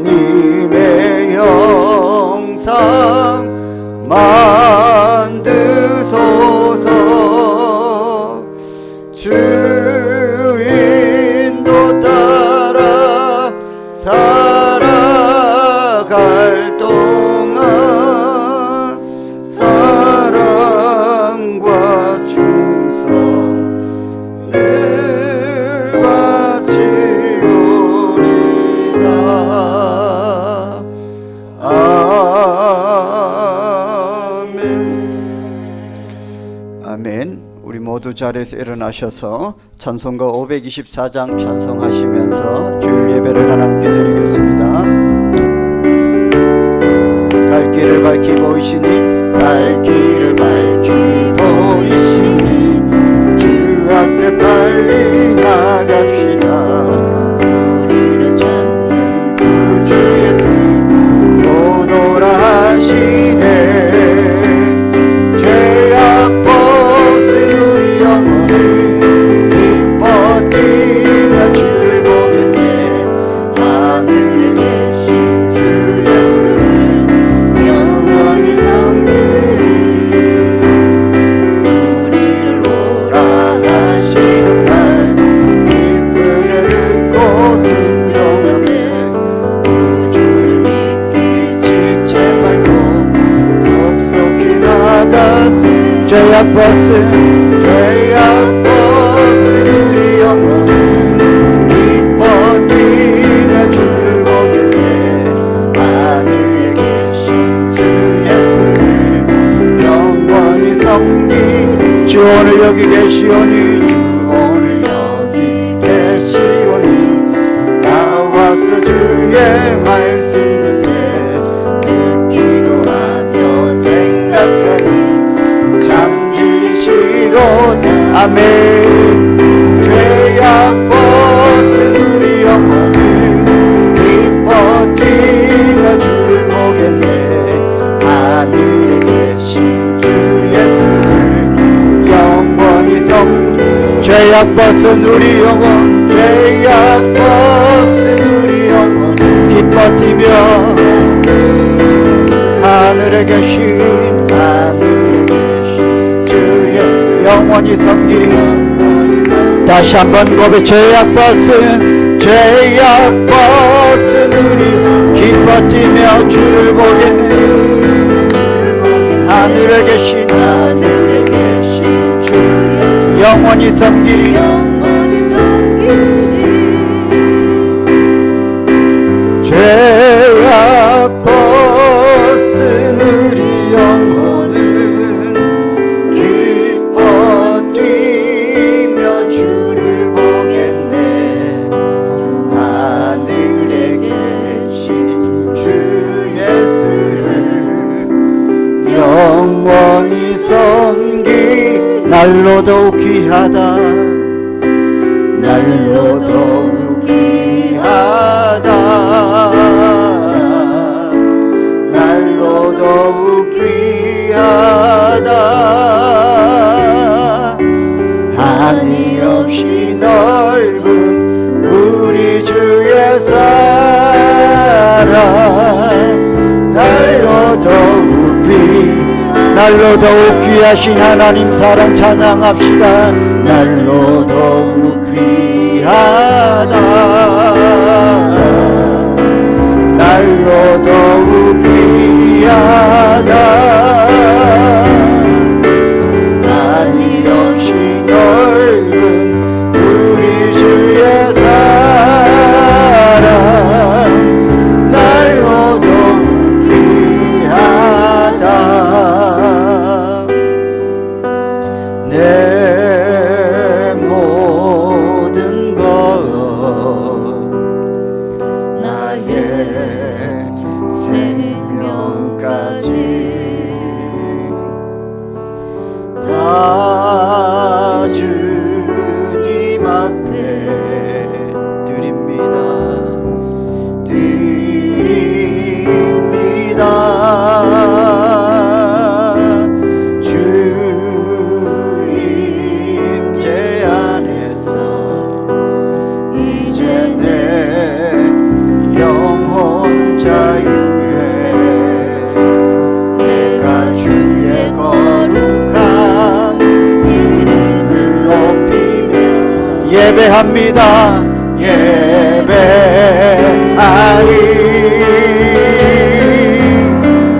주님의 형상 만드소서. 주 인도 따라 살아갈 동안 사랑과 충성 늘 바치오리다. 아멘. 아멘. 우리 모두 자리에서 일어나셔서 찬송가 524장 찬송하시면서 주일 예배를 하나님께 드리겠습니다. 갈 길을 밝히 보이시니 갈 길을 밝히 보이시니 주 앞에 빨리 나갑시다. 우리를 찾는 구주 예수 오노라 하시네. 죄악 벗은 우리 영혼은 기뻐 뛰며 주를 보겠네. 하늘에 계신 주 예수를 영원히 섬기리. 우리를 오라 하시는 말 기쁘게 듣고 순종하세. 구주를 믿기 지체 말고 속속히 나가세. 죄악 벗은 우리 영혼은 기뻐 뛰며 주를 보겠네. 하늘에 계신 주 예수를 영원히 섬기리. 주 오늘 여기 계시오니 주 오늘 여기 계시오니 나와서 주의 말씀 듣세. 듣기도 하며 생각하니 참 진리시로다. 아멘. 죄악 벗은 우리 영혼은 기뻐 뛰며 주를 보겠네. 하늘에 계신 주 예수를 영원히 섬기. 죄악 벗은 우리 영혼, 죄악 벗은 우리 영혼 기뻐 뛰며 하늘에 계신 주 예수 영원히 섬기리. 다시 한번 고백. 죄악 벗은 우리 기뻐 뛰며 주를 보겠네. 하늘에 계신 주 영원히 섬기리. 죄악 벗은 우리 영혼은 기뻐 뛰며 주를 보겠네. 하늘에 계신 주 예수를 영원히 섬기. 날로 더욱 귀하다. 날로 더욱 귀하다. 날로 더욱 귀하다. 한이 없이 넓은 우리 주의 사랑. 날로 더욱 귀하신 하나님 사랑 찬양합시다. 날로 더욱 귀하다. 날로 더욱 귀하다. 한이 없이 넓은 우리 주의 사랑. 날로 더욱 귀하다. 내 모든 것 예배합니다. 예배하리.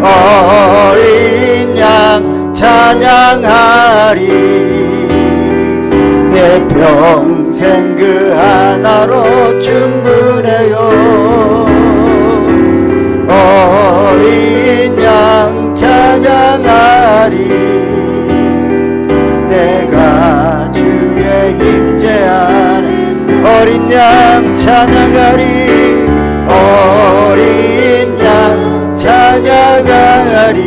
어린 양 찬양하리. 내 평생 그 하나로 충분해요. 어린 양 찬양하리. 내가 주의 임재 안에 어린 양 찬양하리. 어린 양 찬양하리.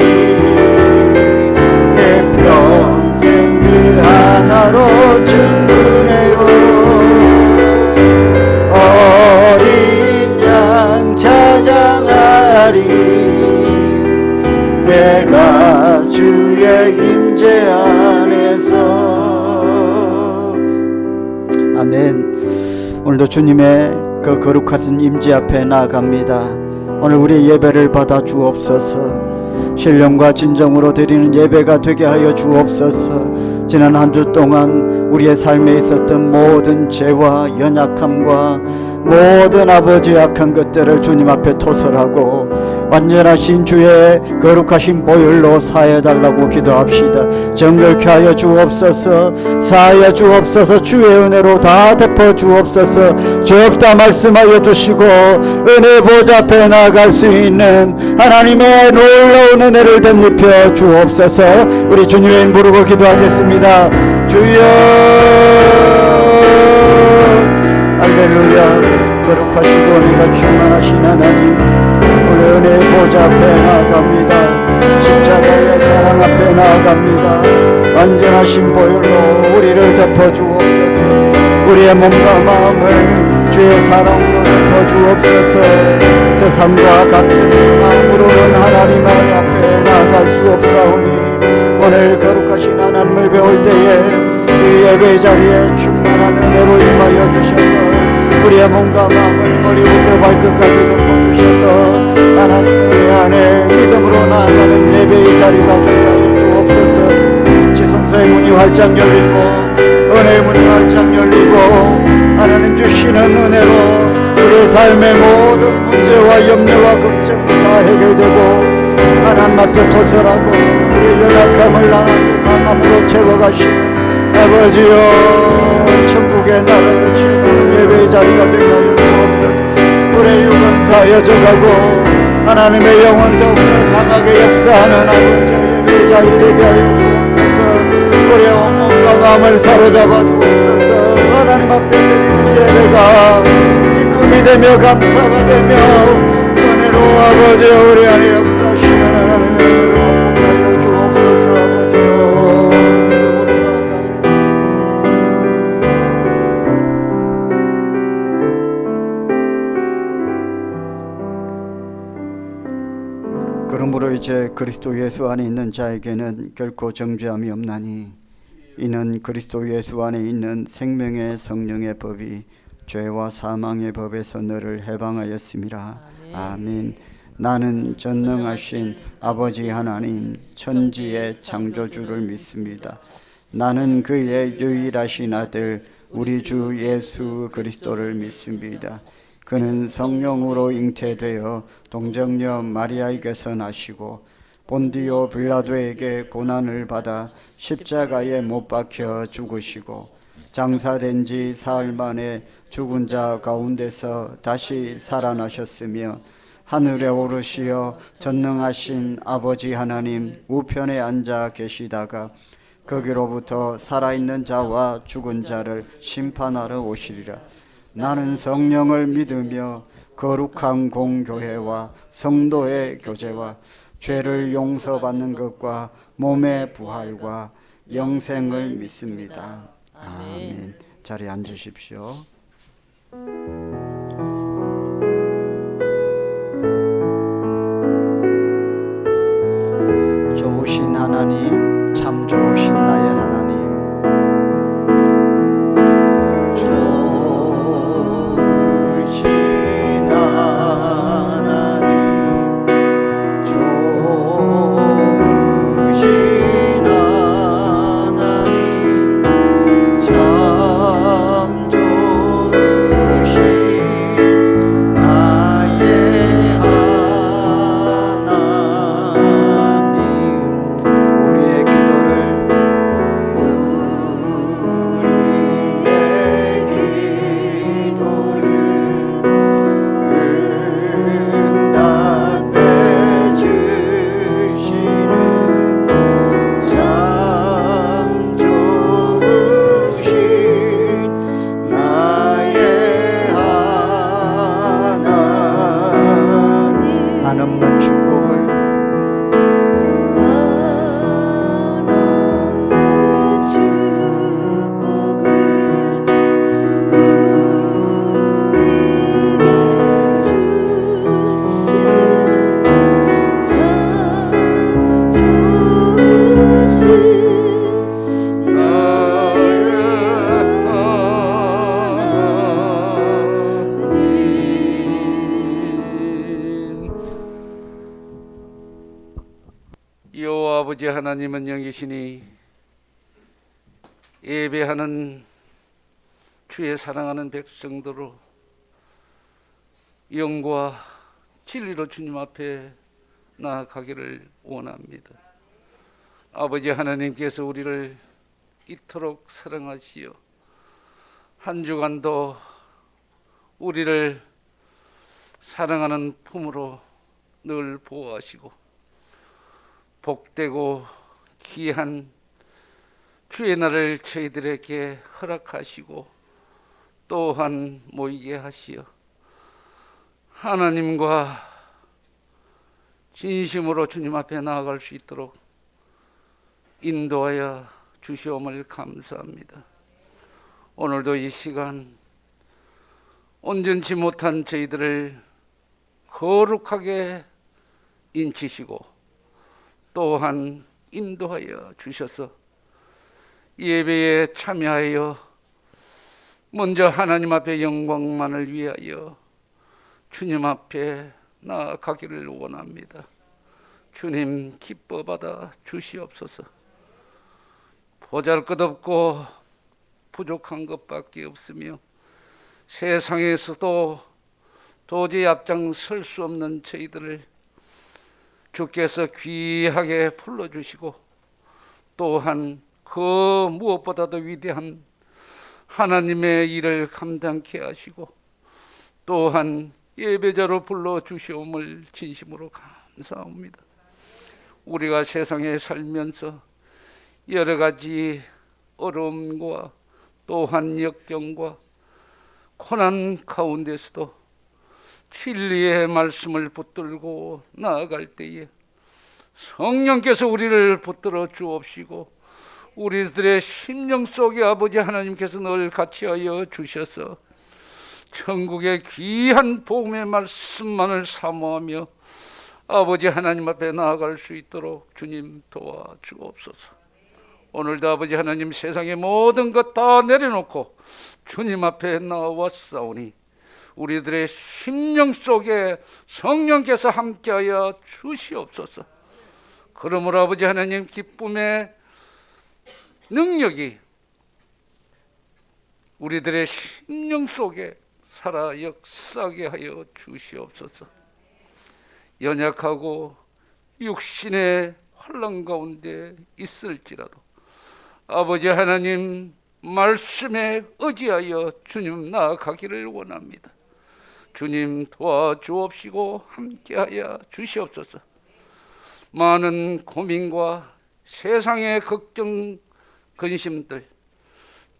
내 평생 그 하나로 충분해요. 어린 양 찬양하리. 내가 주의 임재 안에서. 아멘. 오늘도 주님의 그 거룩하신 임재 앞에 나아갑니다. 오늘 우리의 예배를 받아 주옵소서. 신령과 진정으로 드리는 예배가 되게 하여 주옵소서. 지난 한 주 동안 우리의 삶에 있었던 모든 죄와 연약함과 모든 아버지의 악한 것들을 주님 앞에 토설하고 완전하신 주의 거룩하신 보혈로 사해달라고 기도합시다. 정결케 하여 주옵소서. 사하여 주옵소서. 주의 은혜로 다 덮어 주옵소서. 죄 없다 말씀하여 주시고 은혜 보좌 앞에 나아갈 수 있는 하나님의 놀라운 은혜를 덧입혀 주옵소서. 우리 주님의 이름 부르고 기도하겠습니다. 주여. 할렐루야. 거룩하시고 은혜가 충만하신 하나님, 오늘 은혜의 보좌 앞에 나아갑니다. 십자가의 사랑 앞에 나아갑니다. 완전하신 보혈로 우리를 덮어주옵소서. 우리의 몸과 마음을 주의 사랑으로 덮어주옵소서. 세상과 같은 마음으로는 하나님 앞에 나아갈 수 없사오니 오늘 거룩하신 하나님을 배울 때에 이 예배 자리에 충만한 은혜로 임하여 주셔서 우리의 몸과 마음을 머리부터 발끝까지 덮어주셔서 하나님 은혜 안에 믿음으로 나아가는 예배의 자리가 되게 하여 주옵소서. 지성소의 문이 활짝 열리고 은혜의 문이 활짝 열리고 하나님 주시는 은혜로 우리의 삶의 모든 문제와 염려와 걱정이 다 해결되고 하나님 앞에 토설하고 우리의 연약함을 하나님의 감함으로 채워가시는 아버지여, 천국의 나라를 지나는 예배의 자리가 되게 하여 주옵소서. 우리의 육은 사여져가고 하나님의 영혼 더욱더 강하게 역사하는 아버지의 예배의 자리 되게 하여 주옵소서. 우리의 온몸과 마음을 사로잡아 주옵소서. 하나님 앞에 드리는 예배가 기쁨이 되며 감사가 되며 은혜로 아버지 우리 안에 역사하시는 하나님의 은혜로 보게 하여 주옵소서. 아버지여, 그러므로 이제 그리스도 예수 안에 있는 자에게는 결코 정죄함이 없나니 이는 그리스도 예수 안에 있는 생명의 성령의 법이 죄와 사망의 법에서 너를 해방하였음이라. 아멘. 나는 전능하신 아버지 하나님 천지의 창조주를 믿습니다. 나는 그의 유일하신 아들 우리 주 예수 그리스도를 믿습니다. 그는 성령으로 잉태되어 동정녀 마리아에게서 나시고 본디오 빌라도에게 고난을 받아 십자가에 못 박혀 죽으시고 장사된 지 사흘 만에 죽은 자 가운데서 다시 살아나셨으며 하늘에 오르시어 전능하신 아버지 하나님 우편에 앉아 계시다가 거기로부터 살아있는 자와 죽은 자를 심판하러 오시리라. 나는 성령을 믿으며 거룩한 공교회와 성도의 교제와 죄를 용서받는 것과 몸의 부활과 영생을 믿습니다. 아멘. 자리에 앉으십시오. 좋으신 하나님, 참 좋으신 나의 하나님, 참 좋으신 아버지 하나님은 영이시니 예배하는 주의 사랑하는 백성들로 영과 진리로 주님 앞에 나아가기를 원합니다. 아버지 하나님께서 우리를 이토록 사랑하시어 한 주간도 우리를 사랑하는 품으로 늘 보호하시고 복되고 귀한 주의 날을 저희들에게 허락하시고 또한 모이게 하시어 하나님과 진심으로 주님 앞에 나아갈 수 있도록 인도하여 주시옵을 감사합니다. 오늘도 이 시간 온전치 못한 저희들을 거룩하게 인치시고 또한 인도하여 주셔서 예배에 참여하여 먼저 하나님 앞에 영광만을 위하여 주님 앞에 나아가기를 원합니다. 주님 기뻐 받아 주시옵소서. 보잘것없고 부족한 것밖에 없으며 세상에서도 도저히 앞장설 수 없는 저희들을 주께서 귀하게 불러주시고 또한 그 무엇보다도 위대한 하나님의 일을 감당케 하시고 또한 예배자로 불러주시옴을 진심으로 감사합니다. 우리가 세상에 살면서 여러 가지 어려움과 또한 역경과 고난 가운데서도 진리의 말씀을 붙들고 나아갈 때에 성령께서 우리를 붙들어 주옵시고 우리들의 심령 속에 아버지 하나님께서 늘 같이하여 주셔서 천국의 귀한 복음의 말씀만을 사모하며 아버지 하나님 앞에 나아갈 수 있도록 주님 도와주옵소서. 오늘도 아버지 하나님 세상의 모든 것 다 내려놓고 주님 앞에 나왔사오니 우리들의 심령 속에 성령께서 함께하여 주시옵소서. 그러므로 아버지 하나님 기쁨의 능력이 우리들의 심령 속에 살아 역사하게 하여 주시옵소서. 연약하고 육신의 환난 가운데 있을지라도 아버지 하나님 말씀에 의지하여 주님 나아가기를 원합니다. 주님 도와주옵시고 함께하여 주시옵소서. 많은 고민과 세상의 걱정 근심들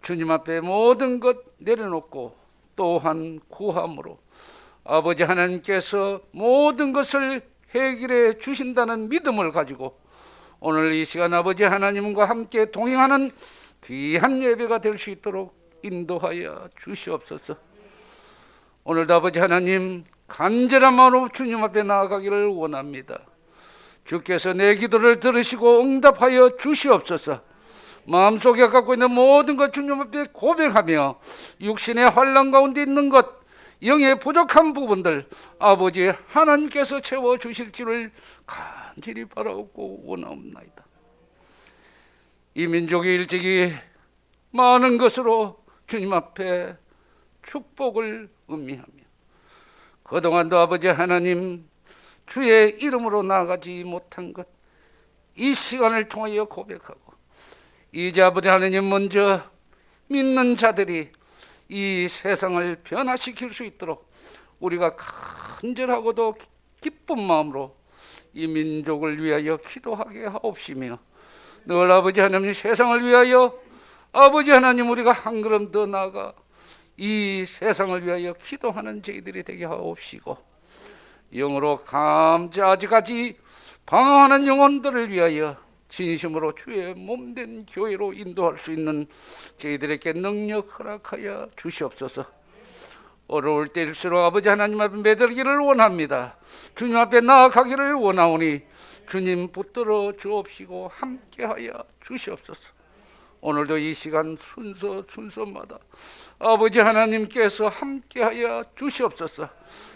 주님 앞에 모든 것 내려놓고 또한 구함으로 아버지 하나님께서 모든 것을 해결해 주신다는 믿음을 가지고 오늘 이 시간 아버지 하나님과 함께 동행하는 귀한 예배가 될 수 있도록 인도하여 주시옵소서. 오늘도 아버지 하나님 간절한 마음으로 주님 앞에 나아가기를 원합니다. 주께서 내 기도를 들으시고 응답하여 주시옵소서. 마음속에 갖고 있는 모든 것 주님 앞에 고백하며 육신의 환난 가운데 있는 것 영의 부족한 부분들 아버지 하나님께서 채워주실 줄을 간절히 바라고 원하옵나이다. 이 민족이 일찍이 많은 것으로 주님 앞에 축복을 의미하며 그동안도 아버지 하나님 주의 이름으로 나아가지 못한 것 이 시간을 통하여 고백하고 이제 아버지 하나님 먼저 믿는 자들이 이 세상을 변화시킬 수 있도록 우리가 간절하고도 기쁜 마음으로 이 민족을 위하여 기도하게 하옵시며 늘 아버지 하나님 세상을 위하여 아버지 하나님 우리가 한 걸음 더 나아가 이 세상을 위하여 기도하는 저희들이 되게 하옵시고 영으로 아직까지 방황하는 영혼들을 위하여 진심으로 주의 몸된 교회로 인도할 수 있는 저희들에게 능력 허락하여 주시옵소서. 어려울 때일수록 아버지 하나님 앞에 매달기를 원합니다. 주님 앞에 나아가기를 원하오니 주님 붙들어 주옵시고 함께하여 주시옵소서. 오늘도 이 시간 순서마다 아버지 하나님께서 함께하여 주시옵소서.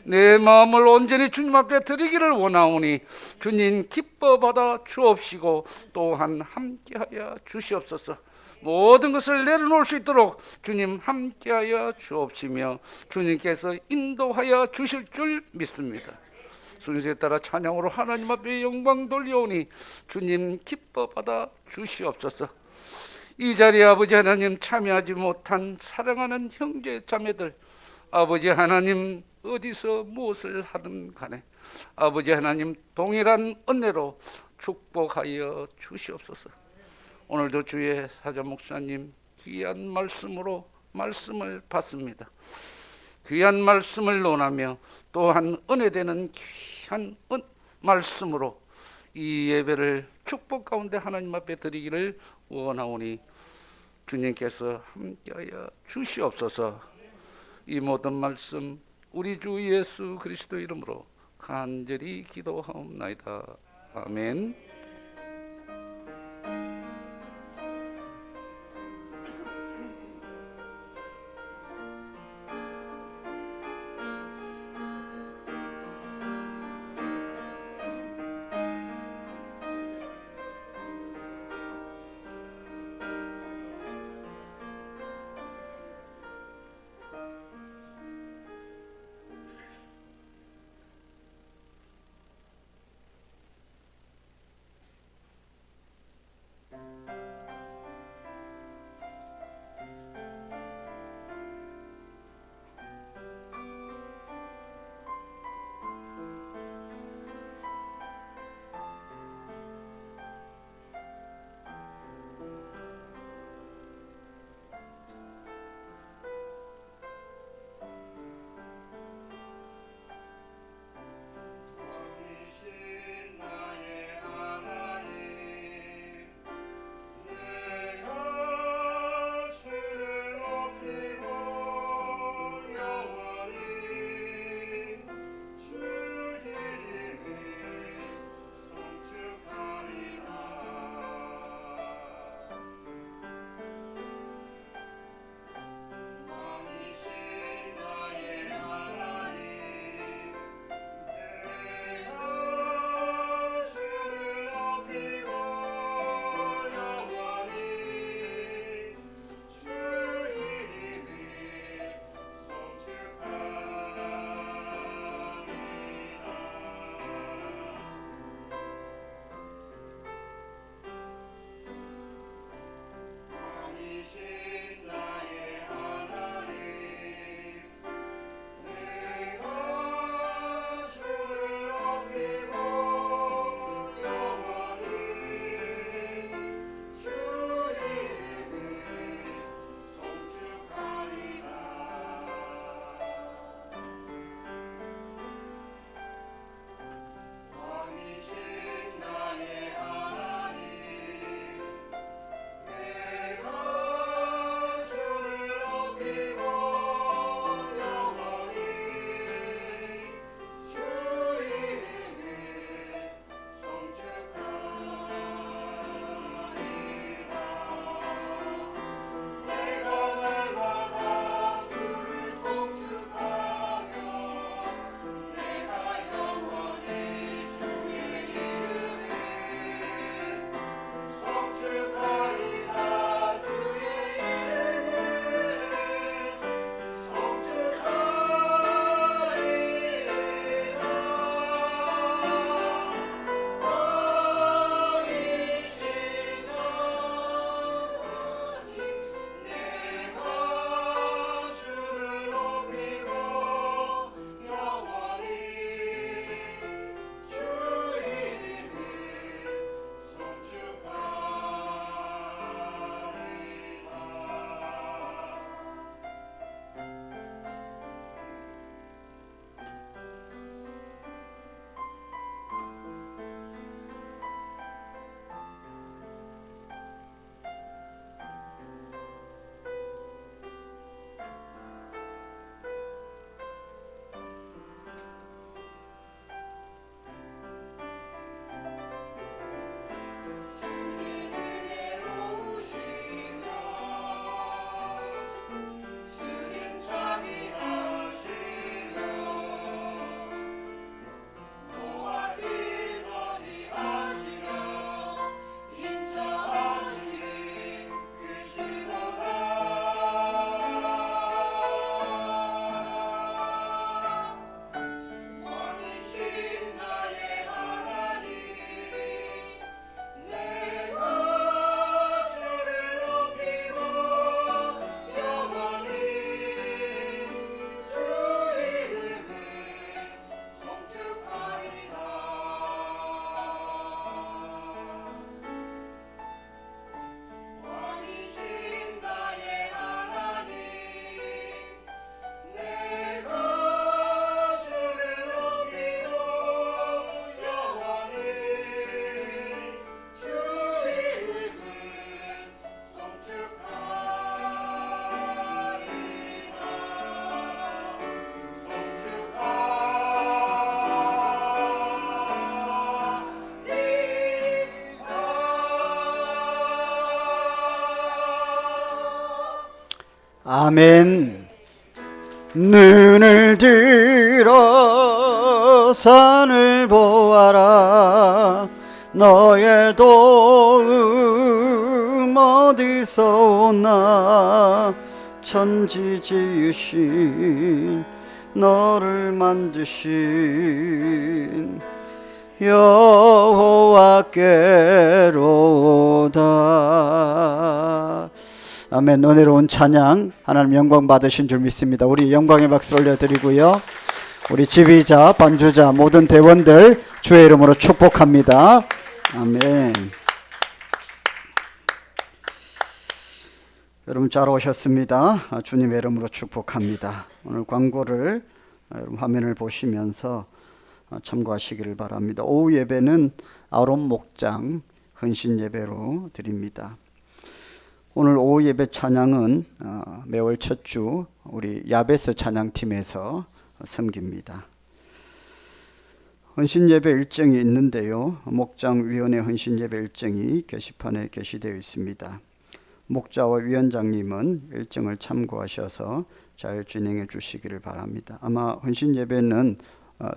내 마음을 온전히 주님 앞에 드리기를 원하오니 주님 기뻐 받아 주옵시고 또한 함께하여 주시옵소서. 모든 것을 내려놓을 수 있도록 주님 함께하여 주옵시며 주님께서 인도하여 주실 줄 믿습니다. 순서에 따라 찬양으로 하나님 앞에 영광 돌려오니 주님 기뻐 받아 주시옵소서. 이 자리에 아버지 하나님 참여하지 못한 사랑하는 형제 자매들, 아버지 하나님 어디서 무엇을 하든 간에 아버지 하나님 동일한 은혜로 축복하여 주시옵소서. 오늘도 주의 사자 목사님 귀한 말씀으로 말씀을 받습니다. 귀한 말씀을 논하며 또한 은혜되는 귀한 말씀으로 이 예배를 축복 가운데 하나님 앞에 드리기를 원하오니 주님께서 함께하여 주시옵소서. 이 모든 말씀 우리 주 예수 그리스도 이름으로 간절히 기도하옵나이다. 아멘. 아멘. 눈을 들어 산을 보아라. 너의 도움 어디서 오나. 천지 지으신 너를 만드신 여호와께로다. 아멘. 은혜로운 찬양 하나님 영광 받으신 줄 믿습니다. 우리 영광의 박수 올려드리고요. 우리 지휘자, 반주자, 모든 대원들 주의 이름으로 축복합니다. 아멘. 여러분 잘 오셨습니다. 주님의 이름으로 축복합니다. 오늘 광고를 여러분 화면을 보시면서 참고하시기를 바랍니다. 오후 예배는 아론 목장 헌신 예배로 드립니다. 오늘 오후 예배 찬양은 매월 첫 주 우리 야베스 찬양팀에서 섬깁니다. 헌신 예배 일정이 있는데요. 목장위원회 헌신 예배 일정이 게시판에 게시되어 있습니다. 목자와 위원장님은 일정을 참고하셔서 잘 진행해 주시기를 바랍니다. 아마 헌신 예배는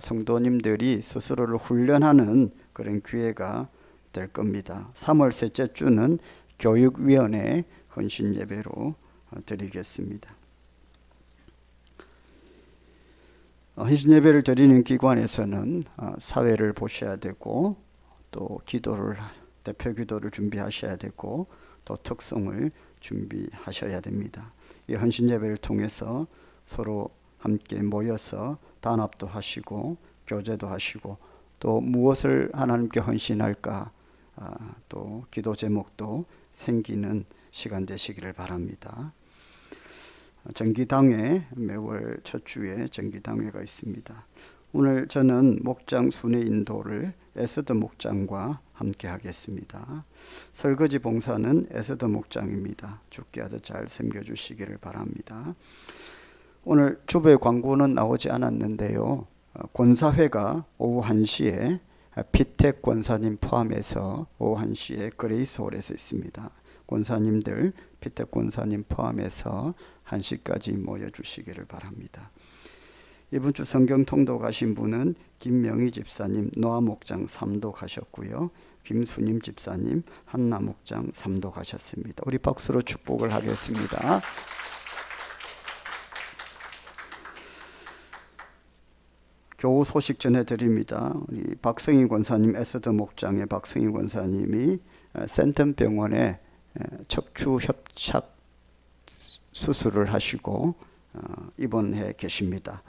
성도님들이 스스로를 훈련하는 그런 기회가 될 겁니다. 3월 셋째 주는 교육위원회 헌신 예배로 드리겠습니다. 헌신 예배를 드리는 기관에서는 사회를 보셔야 되고 또 기도를 대표 기도를 준비하셔야 되고 또 특성을 준비하셔야 됩니다. 이 헌신 예배를 통해서 서로 함께 모여서 단합도 하시고 교제도 하시고 또 무엇을 하나님께 헌신할까 또 기도 제목도 생기는 시간 되시기를 바랍니다. 정기당회 매월 첫 주에 정기당회가 있습니다. 오늘 저는 목장 순회 인도를 에스더 목장과 함께 하겠습니다. 설거지 봉사는 에스더 목장입니다. 주께 아주 잘 섬겨주시기를 바랍니다. 오늘 주부의 광고는 나오지 않았는데요. 권사회가 오후 1시에 피택 권사님 포함해서 오후 1시에 그레이스홀에서 있습니다. 권사님들 피택 권사님 포함해서 1시까지 모여주시기를 바랍니다. 이번 주 성경 통도 가신 분은 김명희 집사님 노아 목장 3도 가셨고요. 김수님 집사님 한나 목장 3도 가셨습니다. 우리 박수로 축복을 하겠습니다. 교우 소식 전해드립니다. 우리 박성희 권사님 에스더 목장의 박성희 권사님이 센텀병원에 척추 협착 수술을 하시고 입원해 계십니다.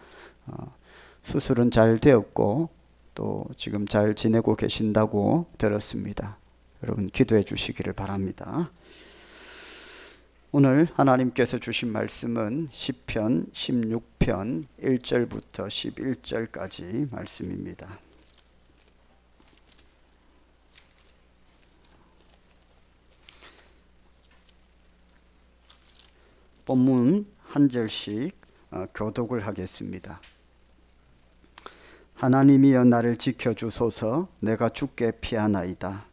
수술은 잘 되었고 또 지금 잘 지내고 계신다고 들었습니다. 여러분 기도해 주시기를 바랍니다. 오늘 하나님께서 주신 말씀은 시편 16편 1절부터 11절까지 말씀입니다. 본문 한 절씩 교독을 하겠습니다. 하나님이여 나를 지켜주소서. 내가 주께 피하나이다.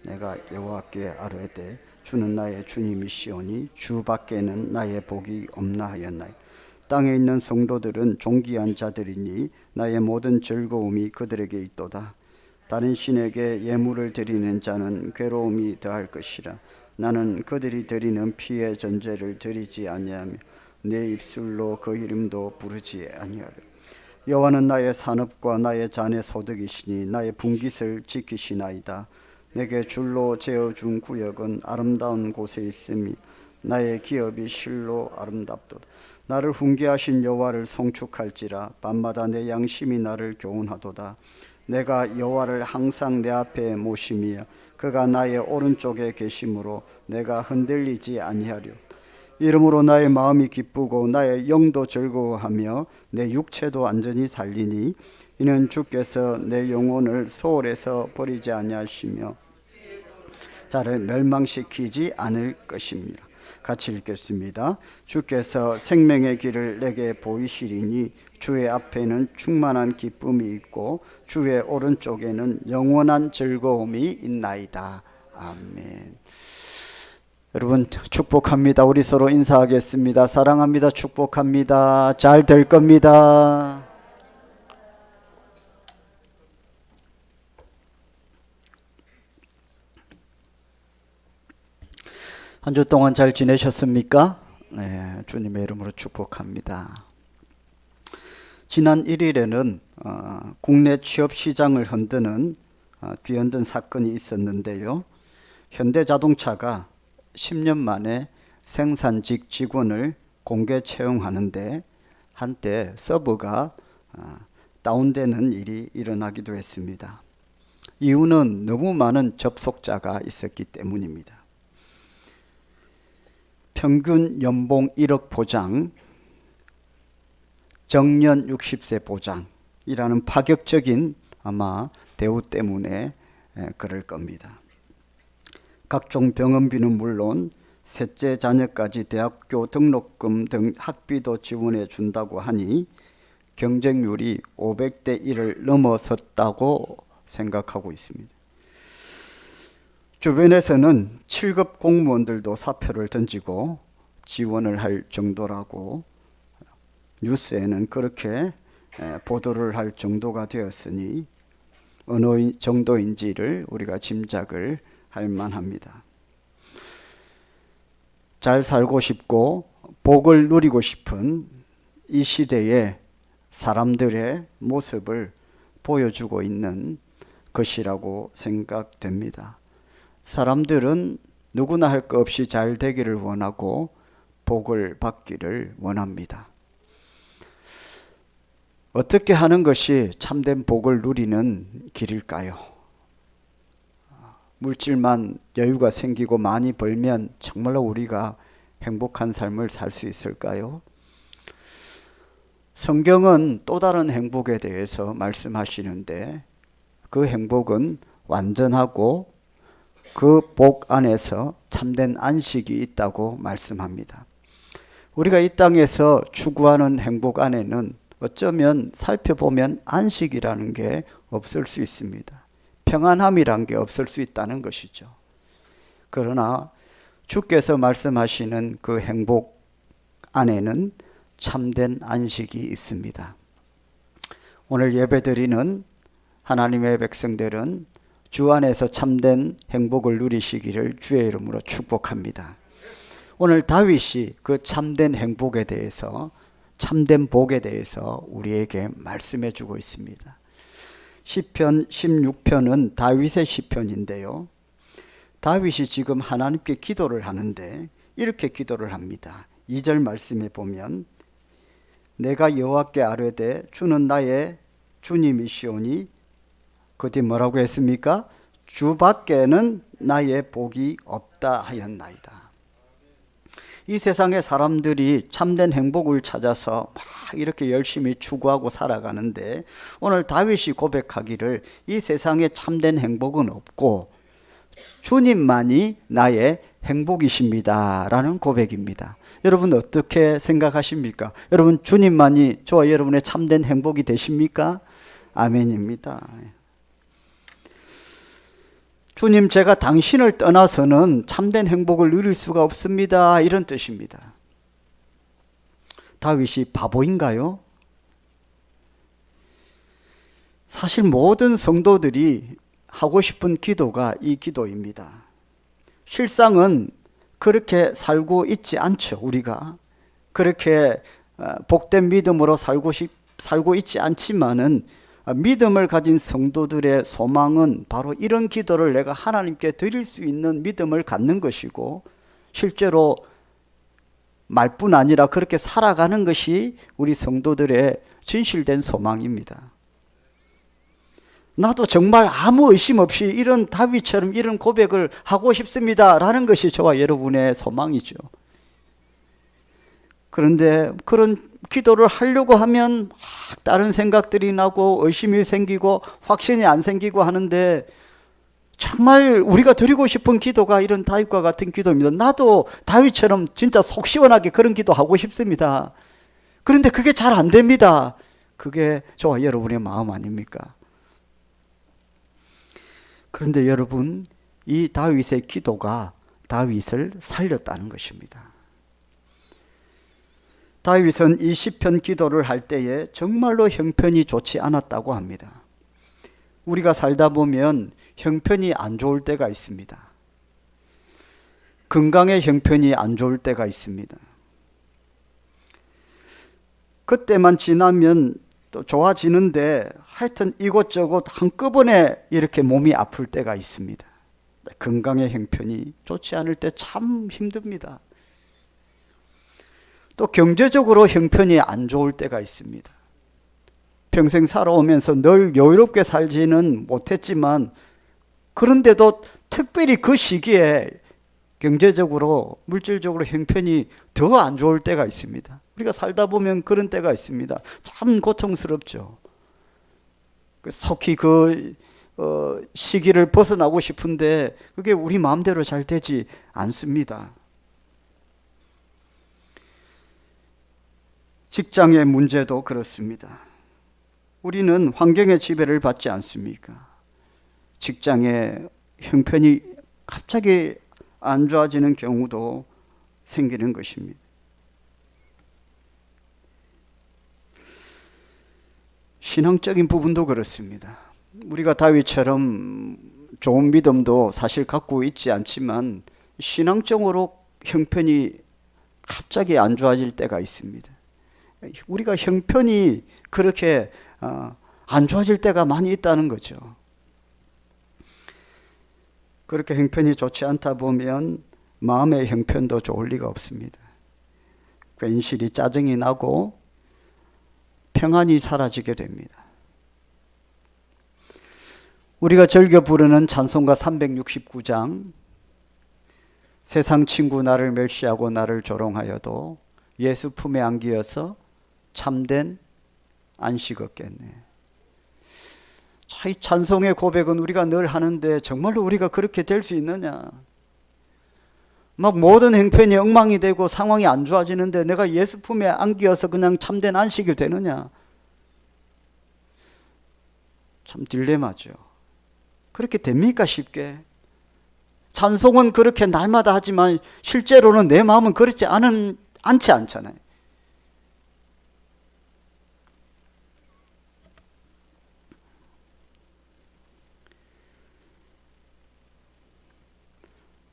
내가 여호와께 아뢰되 주는 나의 주님이시오니 주 밖에는 나의 복이 없나 하였나이다. 땅에 있는 성도들은 존귀한 자들이니 나의 모든 즐거움이 그들에게 있도다. 다른 신에게 예물을 드리는 자는 괴로움이 더할 것이라. 나는 그들이 드리는 피의 전제를 드리지 아니하며 내 입술로 그 이름도 부르지 아니하려. 여호와는 나의 산업과 나의 잔의 소득이시니 나의 분깃을 지키시나이다. 내게 줄로 재어준 구역은 아름다운 곳에 있음이 나의 기업이 실로 아름답도다. 나를 훈계하신 여호와를 송축할지라. 밤마다 내 양심이 나를 교훈하도다. 내가 여호와를 항상 내 앞에 모심이여 그가 나의 오른쪽에 계심으로 내가 흔들리지 아니하려. 이러므로 나의 마음이 기쁘고 나의 영도 즐거워하며 내 육체도 안전히 살리니 이는 주께서 내 영혼을 소홀에서 버리지 아니하시며 자를 멸망시키지 않을 것입니다. 같이 읽겠습니다. 주께서 생명의 길을 내게 보이시리니 주의 앞에는 충만한 기쁨이 있고 주의 오른쪽에는 영원한 즐거움이 있나이다. 아멘. 여러분 축복합니다. 우리 서로 인사하겠습니다. 사랑합니다. 축복합니다. 잘 될 겁니다. 한 주 동안 잘 지내셨습니까? 네, 주님의 이름으로 축복합니다. 지난 1일에는 국내 취업 시장을 흔드는 뒤흔든 사건이 있었는데요. 현대자동차가 10년 만에 생산직 직원을 공개 채용하는데 한때 서버가 다운되는 일이 일어나기도 했습니다. 이유는 너무 많은 접속자가 있었기 때문입니다. 평균 연봉 1억 보장, 정년 60세 보장이라는 파격적인 아마 대우 때문에 그럴 겁니다. 각종 병원비는 물론 셋째 자녀까지 대학교 등록금 등 학비도 지원해 준다고 하니 경쟁률이 500대 1을 넘어섰다고 생각하고 있습니다. 주변에서는 7급 공무원들도 사표를 던지고 지원을 할 정도라고 뉴스에는 그렇게 보도를 할 정도가 되었으니 어느 정도인지를 우리가 짐작을 할 만합니다. 잘 살고 싶고 복을 누리고 싶은 이 시대의 사람들의 모습을 보여주고 있는 것이라고 생각됩니다. 사람들은 누구나 할 것 없이 잘 되기를 원하고 복을 받기를 원합니다. 어떻게 하는 것이 참된 복을 누리는 길일까요? 물질만 여유가 생기고 많이 벌면 정말로 우리가 행복한 삶을 살 수 있을까요? 성경은 또 다른 행복에 대해서 말씀하시는데 그 행복은 완전하고 그 복 안에서 참된 안식이 있다고 말씀합니다. 우리가 이 땅에서 추구하는 행복 안에는 어쩌면 살펴보면 안식이라는 게 없을 수 있습니다. 평안함이란 게 없을 수 있다는 것이죠. 그러나 주께서 말씀하시는 그 행복 안에는 참된 안식이 있습니다. 오늘 예배드리는 하나님의 백성들은 주 안에서 참된 행복을 누리시기를 주의 이름으로 축복합니다. 오늘 다윗이 그 참된 행복에 대해서, 참된 복에 대해서 우리에게 말씀해 주고 있습니다. 시편 16편은 다윗의 시편인데요. 다윗이 지금 하나님께 기도를 하는데 이렇게 기도를 합니다. 2절 말씀에 보면 내가 여호와께 아뢰되 주는 나의 주님이시오니 그 뒤 뭐라고 했습니까? 주밖에는 나의 복이 없다 하였나이다. 이 세상의 사람들이 참된 행복을 찾아서 막 이렇게 열심히 추구하고 살아가는데 오늘 다윗이 고백하기를 이 세상에 참된 행복은 없고 주님만이 나의 행복이십니다 라는 고백입니다. 여러분 어떻게 생각하십니까? 여러분 주님만이 저와 여러분의 참된 행복이 되십니까? 아멘입니다. 주님, 제가 당신을 떠나서는 참된 행복을 누릴 수가 없습니다. 이런 뜻입니다. 다윗이 바보인가요? 사실 모든 성도들이 하고 싶은 기도가 이 기도입니다. 실상은 그렇게 살고 있지 않죠. 우리가 그렇게 복된 믿음으로 살고 있지 않지만은 믿음을 가진 성도들의 소망은 바로 이런 기도를 내가 하나님께 드릴 수 있는 믿음을 갖는 것이고 실제로 말뿐 아니라 그렇게 살아가는 것이 우리 성도들의 진실된 소망입니다. 나도 정말 아무 의심 없이 이런 다윗처럼 이런 고백을 하고 싶습니다 라는 것이 저와 여러분의 소망이죠. 그런데 그런 기도를 하려고 하면 막 다른 생각들이 나고 의심이 생기고 확신이 안 생기고 하는데 정말 우리가 드리고 싶은 기도가 이런 다윗과 같은 기도입니다. 나도 다윗처럼 진짜 속 시원하게 그런 기도하고 싶습니다. 그런데 그게 잘 안 됩니다. 그게 저와 여러분의 마음 아닙니까? 그런데 여러분, 이 다윗의 기도가 다윗을 살렸다는 것입니다. 다윗은 이 시편 기도를 할 때에 정말로 형편이 좋지 않았다고 합니다. 우리가 살다 보면 형편이 안 좋을 때가 있습니다. 건강의 형편이 안 좋을 때가 있습니다. 그때만 지나면 또 좋아지는데 하여튼 이곳저곳 한꺼번에 이렇게 몸이 아플 때가 있습니다. 건강의 형편이 좋지 않을 때 참 힘듭니다. 또 경제적으로 형편이 안 좋을 때가 있습니다. 평생 살아오면서 늘 여유롭게 살지는 못했지만 그런데도 특별히 그 시기에 경제적으로 물질적으로 형편이 더 안 좋을 때가 있습니다. 우리가 살다 보면 그런 때가 있습니다. 참 고통스럽죠. 속히 그 시기를 벗어나고 싶은데 그게 우리 마음대로 잘 되지 않습니다. 직장의 문제도 그렇습니다. 우리는 환경의 지배를 받지 않습니까? 직장의 형편이 갑자기 안 좋아지는 경우도 생기는 것입니다. 신앙적인 부분도 그렇습니다. 우리가 다윗처럼 좋은 믿음도 사실 갖고 있지 않지만 신앙적으로 형편이 갑자기 안 좋아질 때가 있습니다. 우리가 형편이 그렇게 안 좋아질 때가 많이 있다는 거죠. 그렇게 형편이 좋지 않다 보면 마음의 형편도 좋을 리가 없습니다. 괜시리 짜증이 나고 평안이 사라지게 됩니다. 우리가 즐겨 부르는 찬송가 369장, 세상 친구 나를 멸시하고 나를 조롱하여도 예수 품에 안기어서 참된 안식 얻겠네. 이 찬송의 고백은 우리가 늘 하는데 정말로 우리가 그렇게 될 수 있느냐? 막 모든 형편이 엉망이 되고 상황이 안 좋아지는데 내가 예수 품에 안기어서 그냥 참된 안식이 되느냐? 참 딜레마죠. 그렇게 됩니까 쉽게? 찬송은 그렇게 날마다 하지만 실제로는 내 마음은 그렇지 않지 않잖아요.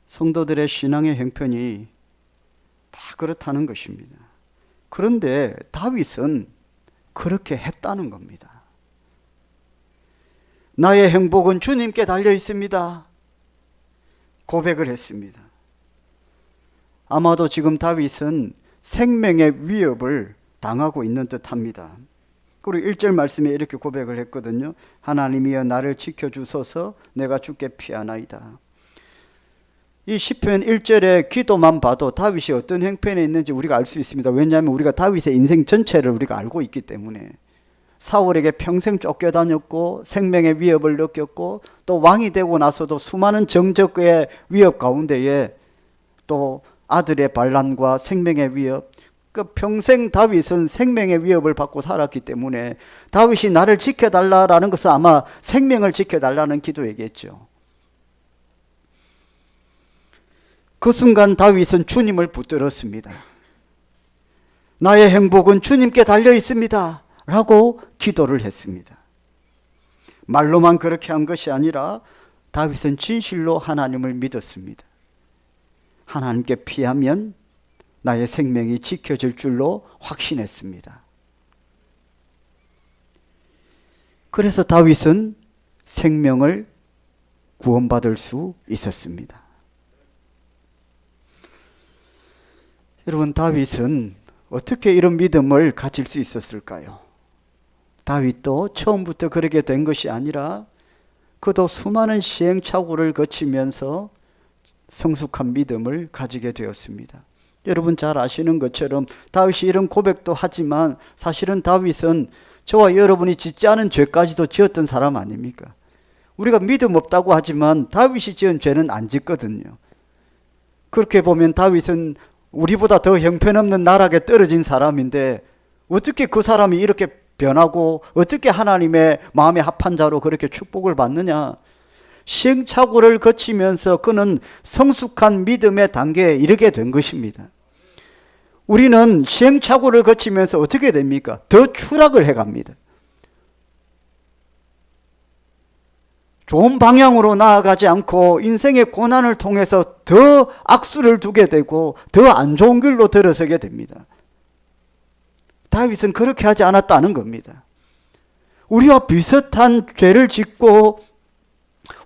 성도들의 신앙의 형편이 다 그렇다는 것입니다. 그런데 다윗은 그렇게 했다는 겁니다. 나의 행복은 주님께 달려 있습니다. 고백을 했습니다. 아마도 지금 다윗은 생명의 위협을 당하고 있는 듯합니다. 그리고 1절 말씀에 이렇게 고백을 했거든요. 하나님이여 나를 지켜주소서 내가 주께 피하나이다. 이 시편 1절의 기도만 봐도 다윗이 어떤 형편에 있는지 우리가 알 수 있습니다. 왜냐하면 우리가 다윗의 인생 전체를 우리가 알고 있기 때문에. 사울에게 평생 쫓겨다녔고 생명의 위협을 느꼈고 또 왕이 되고 나서도 수많은 정적의 위협 가운데에 또 아들의 반란과 생명의 위협, 그 평생 다윗은 생명의 위협을 받고 살았기 때문에 다윗이 나를 지켜달라라는 것은 아마 생명을 지켜달라는 기도이겠죠. 그 순간 다윗은 주님을 붙들었습니다. 나의 행복은 주님께 달려 있습니다 라고 기도를 했습니다. 말로만 그렇게 한 것이 아니라 다윗은 진실로 하나님을 믿었습니다. 하나님께 피하면 나의 생명이 지켜질 줄로 확신했습니다. 그래서 다윗은 생명을 구원받을 수 있었습니다. 여러분, 다윗은 어떻게 이런 믿음을 가질 수 있었을까요? 다윗도 처음부터 그렇게 된 것이 아니라 그도 수많은 시행착오를 거치면서 성숙한 믿음을 가지게 되었습니다. 여러분 잘 아시는 것처럼 다윗이 이런 고백도 하지만 사실은 다윗은 저와 여러분이 짓지 않은 죄까지도 지었던 사람 아닙니까? 우리가 믿음 없다고 하지만 다윗이 지은 죄는 안 짓거든요. 그렇게 보면 다윗은 우리보다 더 형편없는 나락에 떨어진 사람인데 어떻게 그 사람이 이렇게 변하고 어떻게 하나님의 마음에 합한 자로 그렇게 축복을 받느냐? 시행착오를 거치면서 그는 성숙한 믿음의 단계에 이르게 된 것입니다. 우리는 시행착오를 거치면서 어떻게 됩니까? 더 추락을 해갑니다. 좋은 방향으로 나아가지 않고 인생의 고난을 통해서 더 악수를 두게 되고 더 안 좋은 길로 들어서게 됩니다. 다윗은 그렇게 하지 않았다는 겁니다. 우리와 비슷한 죄를 짓고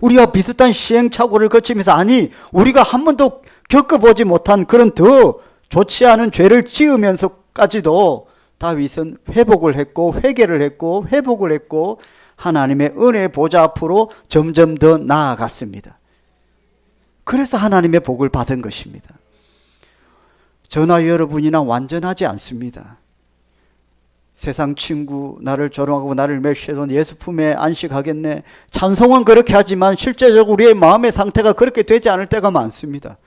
우리와 비슷한 시행착오를 거치면서, 아니 우리가 한 번도 겪어보지 못한 그런 더 좋지 않은 죄를 지으면서까지도 다윗은 회복을 했고 회개를 했고 회복을 했고 하나님의 은혜의 보좌 앞으로 점점 더 나아갔습니다. 그래서 하나님의 복을 받은 것입니다. 저나 여러분이나 완전하지 않습니다. 세상 친구 나를 조롱하고 나를 멸시해도 예수 품에 안식하겠네, 찬송은 그렇게 하지만 실제적으로 우리의 마음의 상태가 그렇게 되지 않을 때가 많습니다.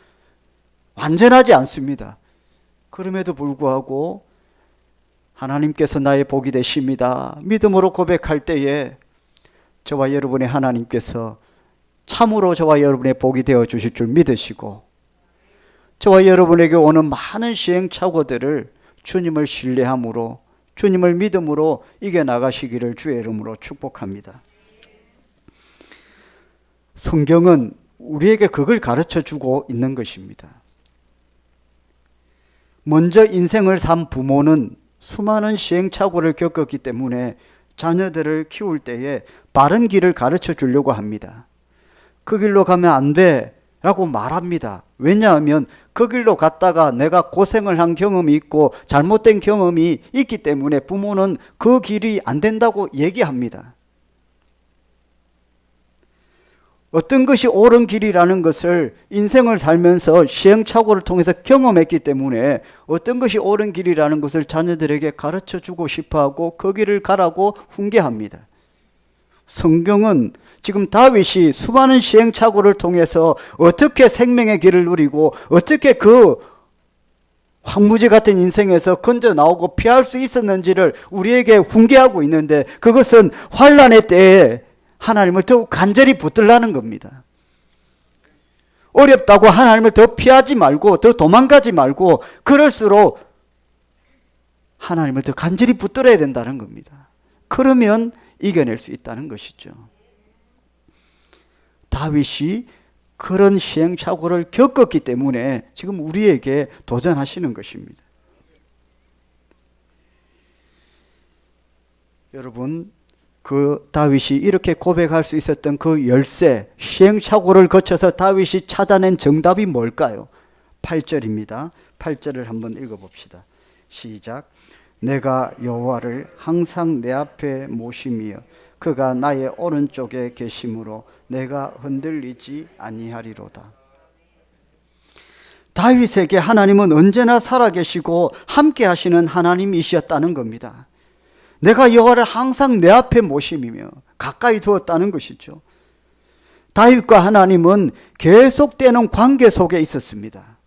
완전하지 않습니다. 그럼에도 불구하고 하나님께서 나의 복이 되십니다 믿음으로 고백할 때에 저와 여러분의 하나님께서 참으로 저와 여러분의 복이 되어 주실 줄 믿으시고, 저와 여러분에게 오는 많은 시행착오들을 주님을 신뢰함으로 주님을 믿음으로 이겨나가시기를 주의 이름으로 축복합니다. 성경은 우리에게 그걸 가르쳐주고 있는 것입니다. 먼저 인생을 산 부모는 수많은 시행착오를 겪었기 때문에 자녀들을 키울 때에 바른 길을 가르쳐 주려고 합니다. 그 길로 가면 안 돼 라고 말합니다. 왜냐하면 그 길로 갔다가 내가 고생을 한 경험이 있고 잘못된 경험이 있기 때문에 부모는 그 길이 안 된다고 얘기합니다. 어떤 것이 옳은 길이라는 것을 인생을 살면서 시행착오를 통해서 경험했기 때문에 어떤 것이 옳은 길이라는 것을 자녀들에게 가르쳐 주고 싶어하고 그 길을 가라고 훈계합니다. 성경은 지금 다윗이 수많은 시행착오를 통해서 어떻게 생명의 길을 누리고 어떻게 그 황무지 같은 인생에서 건져 나오고 피할 수 있었는지를 우리에게 훈계하고 있는데, 그것은 환난의 때에 하나님을 더욱 간절히 붙들라는 겁니다. 어렵다고 하나님을 더 피하지 말고 더 도망가지 말고 그럴수록 하나님을 더 간절히 붙들어야 된다는 겁니다. 그러면 이겨낼 수 있다는 것이죠. 다윗이 그런 시행착오를 겪었기 때문에 지금 우리에게 도전하시는 것입니다. 여러분, 그 다윗이 이렇게 고백할 수 있었던 그 열쇠, 시행착오를 거쳐서 다윗이 찾아낸 정답이 뭘까요? 8절입니다. 8절을 한번 읽어봅시다. 시작. 내가 여호와를 항상 내 앞에 모심이여 그가 나의 오른쪽에 계심으로 내가 흔들리지 아니하리로다. 다윗에게 하나님은 언제나 살아계시고 함께 하시는 하나님이셨다는 겁니다. 내가 여호와를 항상 내 앞에 모심이며 가까이 두었다는 것이죠. 다윗과 하나님은 계속되는 관계 속에 있었습니다.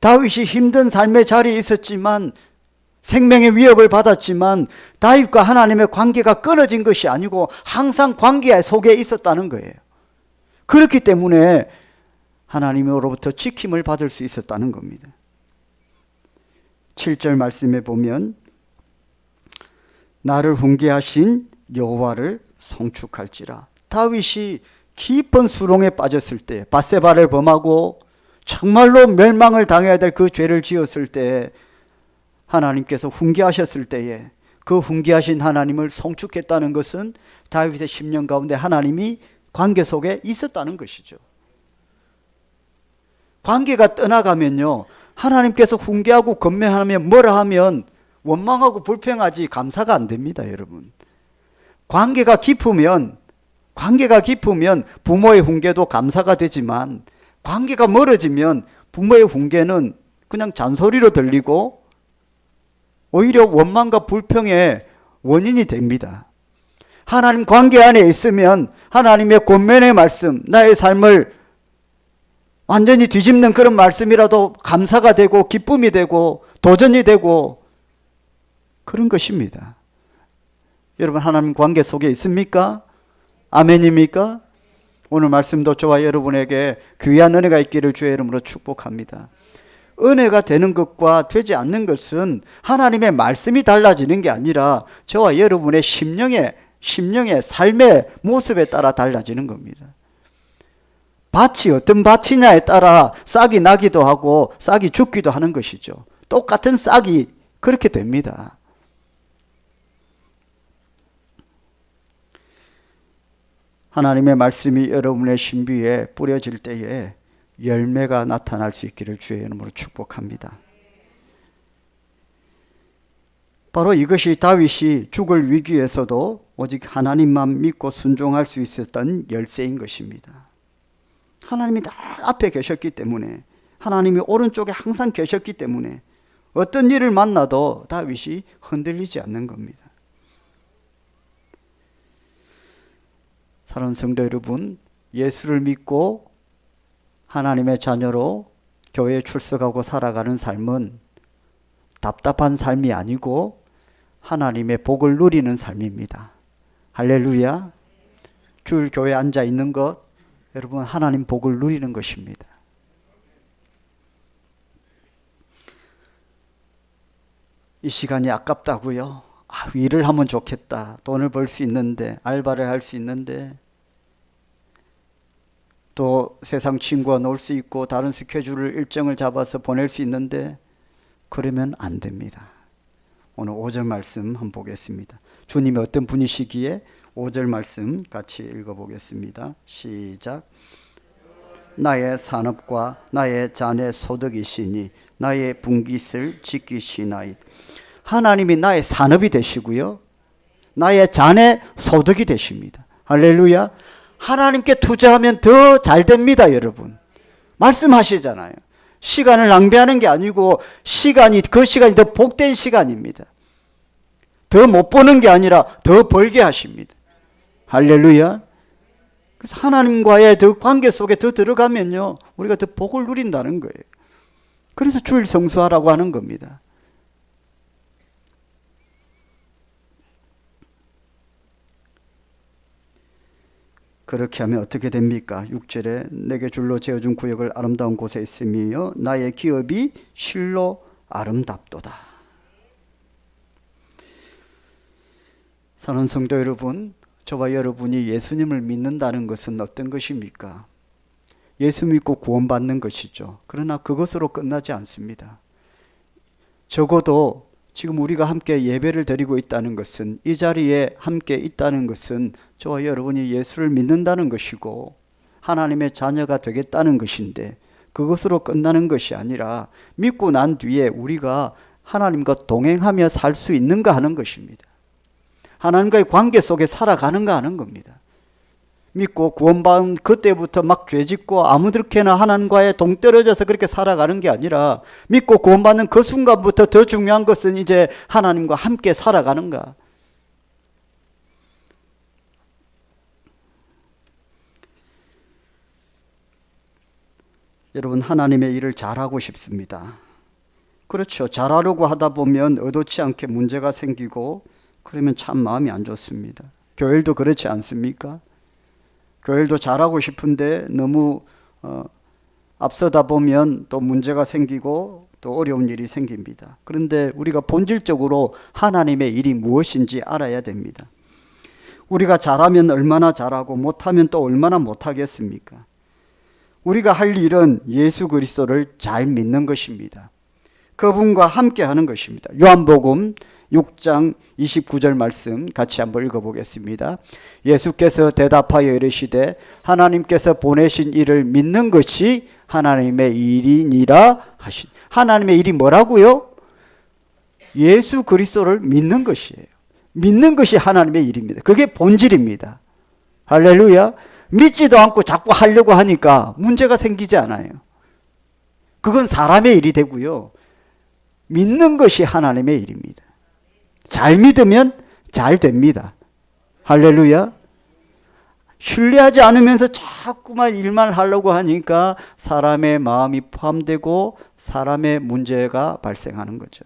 다윗이 힘든 삶의 자리에 있었지만, 생명의 위협을 받았지만 다윗과 하나님의 관계가 끊어진 것이 아니고 항상 관계 속에 있었다는 거예요. 그렇기 때문에 하나님으로부터 지킴을 받을 수 있었다는 겁니다. 7절 말씀에 보면 나를 훈계하신 여호와를 송축할지라. 다윗이 깊은 수렁에 빠졌을 때, 밧세바를 범하고 정말로 멸망을 당해야 될 그 죄를 지었을 때 하나님께서 훈계하셨을 때에 그 훈계하신 하나님을 송축했다는 것은 다윗의 심령 가운데 하나님이 관계 속에 있었다는 것이죠. 관계가 떠나가면요, 하나님께서 훈계하고 건면하면 뭐라 하면 원망하고 불평하지 감사가 안 됩니다, 여러분. 관계가 깊으면 부모의 훈계도 감사가 되지만, 관계가 멀어지면 부모의 훈계는 그냥 잔소리로 들리고 오히려 원망과 불평의 원인이 됩니다. 하나님 관계 안에 있으면 하나님의 권면의 말씀, 나의 삶을 완전히 뒤집는 그런 말씀이라도 감사가 되고 기쁨이 되고 도전이 되고 그런 것입니다. 여러분, 하나님 관계 속에 있습니까? 아멘입니까? 오늘 말씀도 저와 여러분에게 귀한 은혜가 있기를 주의 이름으로 축복합니다. 은혜가 되는 것과 되지 않는 것은 하나님의 말씀이 달라지는 게 아니라 저와 여러분의 심령의 삶의 모습에 따라 달라지는 겁니다. 밭이 어떤 밭이냐에 따라 싹이 나기도 하고 싹이 죽기도 하는 것이죠. 똑같은 싹이 그렇게 됩니다. 하나님의 말씀이 여러분의 신비에 뿌려질 때에 열매가 나타날 수 있기를 주의 이름으로 축복합니다. 바로 이것이 다윗이 죽을 위기에서도 오직 하나님만 믿고 순종할 수 있었던 열쇠인 것입니다. 하나님이 늘 앞에 계셨기 때문에, 하나님이 오른쪽에 항상 계셨기 때문에 어떤 일을 만나도 다윗이 흔들리지 않는 겁니다. 사랑하는 성도 여러분, 예수를 믿고 하나님의 자녀로 교회에 출석하고 살아가는 삶은 답답한 삶이 아니고 하나님의 복을 누리는 삶입니다. 할렐루야. 주일 교회에 앉아 있는 것, 여러분 하나님 복을 누리는 것입니다. 이 시간이 아깝다고요? 일을 하면 좋겠다. 돈을 벌 수 있는데, 알바를 할 수 있는데, 또 세상 친구와 놀 수 있고 다른 스케줄을 일정을 잡아서 보낼 수 있는데 그러면 안 됩니다. 오늘 5절 말씀 한번 보겠습니다. 주님이 어떤 분이시기에 5절 말씀 같이 읽어보겠습니다. 시작. 나의 산업과 나의 자네 소득이시니 나의 분깃을 지키시나이다. 하나님이 나의 산업이 되시고요, 나의 자네 소득이 되십니다. 할렐루야. 하나님께 투자하면 더 잘 됩니다. 여러분 말씀하시잖아요. 시간을 낭비하는 게 아니고 그 시간이 더 복된 시간입니다. 더 못 버는 게 아니라 더 벌게 하십니다. 할렐루야. 그래서 하나님과의 더 관계 속에 더 들어가면요, 우리가 더 복을 누린다는 거예요. 그래서 주일 성수하라고 하는 겁니다. 그렇게 하면 어떻게 됩니까? 6절에 내게 줄로 재어준 구역을 아름다운 곳에 있으며 나의 기업이 실로 아름답도다. 사랑하는 성도 여러분, 저와 여러분이 예수님을 믿는다는 것은 어떤 것입니까? 예수 믿고 구원받는 것이죠. 그러나 그것으로 끝나지 않습니다. 적어도 지금 우리가 함께 예배를 드리고 있다는 것은, 이 자리에 함께 있다는 것은 저와 여러분이 예수를 믿는다는 것이고 하나님의 자녀가 되겠다는 것인데, 그것으로 끝나는 것이 아니라 믿고 난 뒤에 우리가 하나님과 동행하며 살 수 있는가 하는 것입니다. 하나님과의 관계 속에 살아가는가 하는 겁니다. 믿고 구원받은 그때부터 막 죄짓고 아무렇게나 하나님과의 동떨어져서 그렇게 살아가는 게 아니라, 믿고 구원받는 그 순간부터 더 중요한 것은 이제 하나님과 함께 살아가는가. 여러분 하나님의 일을 잘하고 싶습니다. 그렇죠. 잘하려고 하다 보면 의도치 않게 문제가 생기고 그러면 참 마음이 안 좋습니다. 교회도 그렇지 않습니까? 교회도 잘하고 싶은데 너무 앞서다 보면 또 문제가 생기고 또 어려운 일이 생깁니다. 그런데 우리가 본질적으로 하나님의 일이 무엇인지 알아야 됩니다. 우리가 잘하면 얼마나 잘하고 못하면 또 얼마나 못하겠습니까? 우리가 할 일은 예수 그리스도를 잘 믿는 것입니다. 그분과 함께 하는 것입니다. 요한복음 6장 29절 말씀 같이 한번 읽어보겠습니다. 예수께서 대답하여 이르시되 하나님께서 보내신 이를 믿는 것이 하나님의 일이니라 하신. 하나님의 일이 뭐라고요? 예수 그리스도를 믿는 것이에요. 믿는 것이 하나님의 일입니다. 그게 본질입니다. 할렐루야. 믿지도 않고 자꾸 하려고 하니까 문제가 생기지 않아요. 그건 사람의 일이 되고요, 믿는 것이 하나님의 일입니다. 잘 믿으면 잘 됩니다. 할렐루야. 신뢰하지 않으면서 자꾸만 일만 하려고 하니까 사람의 마음이 포함되고 사람의 문제가 발생하는 거죠.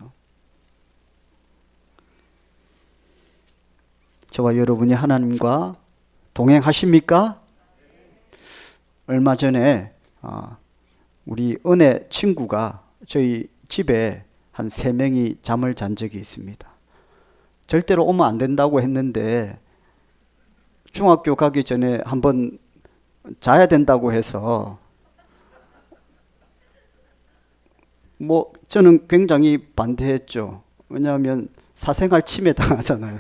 저와 여러분이 하나님과 동행하십니까? 얼마 전에 우리 은혜 친구가 저희 집에 한 3명이 잠을 잔 적이 있습니다. 절대로 오면 안 된다고 했는데 중학교 가기 전에 한번 자야 된다고 해서 저는 굉장히 반대했죠. 왜냐하면 사생활 침해 당하잖아요.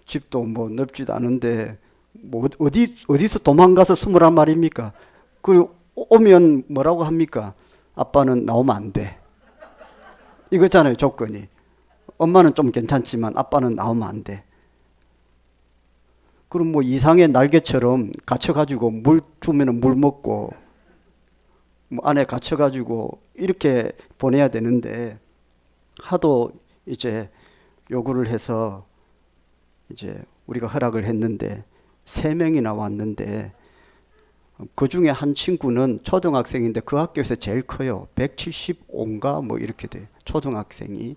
집도 넓지도 않은데 어디서 도망가서 숨으란 말입니까? 그리고 오면 뭐라고 합니까? 아빠는 나오면 안 돼. 이거잖아요, 조건이. 엄마는 좀 괜찮지만 아빠는 나오면 안 돼. 그럼 이상의 날개처럼 갇혀가지고 물 주면은 물 먹고 안에 갇혀가지고 이렇게 보내야 되는데 하도 이제 요구를 해서 이제 우리가 허락을 했는데 3명이나 왔는데 그 중에 한 친구는 초등학생인데 그 학교에서 제일 커요. 175인가 이렇게 돼. 초등학생이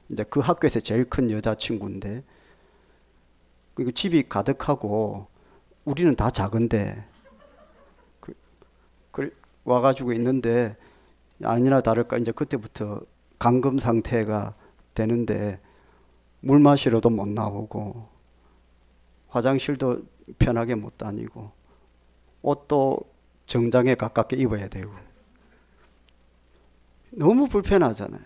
이제 그 학교에서 제일 큰 여자친구인데 그리고 집이 가득하고 우리는 다 작은데 와가지고 있는데 아니나 다를까 이제 그때부터 감금 상태가 되는데 물 마시러도 못 나오고 화장실도 편하게 못 다니고 옷도 정장에 가깝게 입어야 되고 너무 불편하잖아요.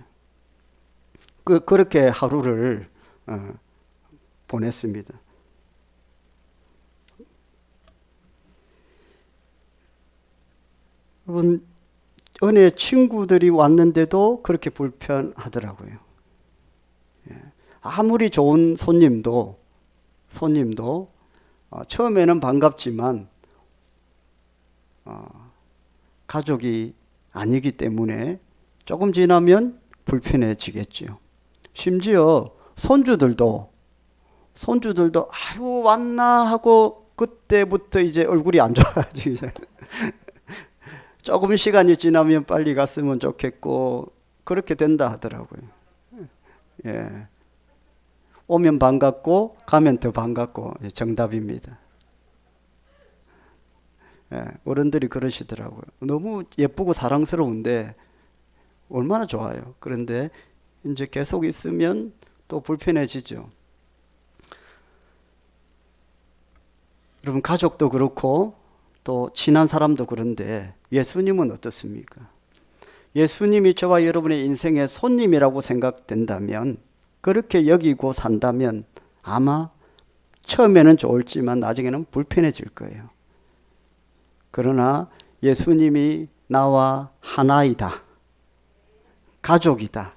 그렇게 하루를 보냈습니다. 여러분, 은혜 친구들이 왔는데도 그렇게 불편하더라고요. 아무리 좋은 손님도 처음에는 반갑지만 가족이 아니기 때문에 조금 지나면 불편해지겠죠. 심지어 손주들도 아이고 왔나 하고 그때부터 이제 얼굴이 안 좋아지기 시작해요. 조금 시간이 지나면 빨리 갔으면 좋겠고 그렇게 된다 하더라고요. 예. 오면 반갑고 가면 더 반갑고 정답입니다. 예. 어른들이 그러시더라고요. 너무 예쁘고 사랑스러운데 얼마나 좋아요. 그런데 이제 계속 있으면 또 불편해지죠. 여러분 가족도 그렇고 또 친한 사람도 그런데 예수님은 어떻습니까? 예수님이 저와 여러분의 인생의 손님이라고 생각된다면 그렇게 여기고 산다면 아마 처음에는 좋을지만 나중에는 불편해질 거예요. 그러나 예수님이 나와 하나이다. 가족이다.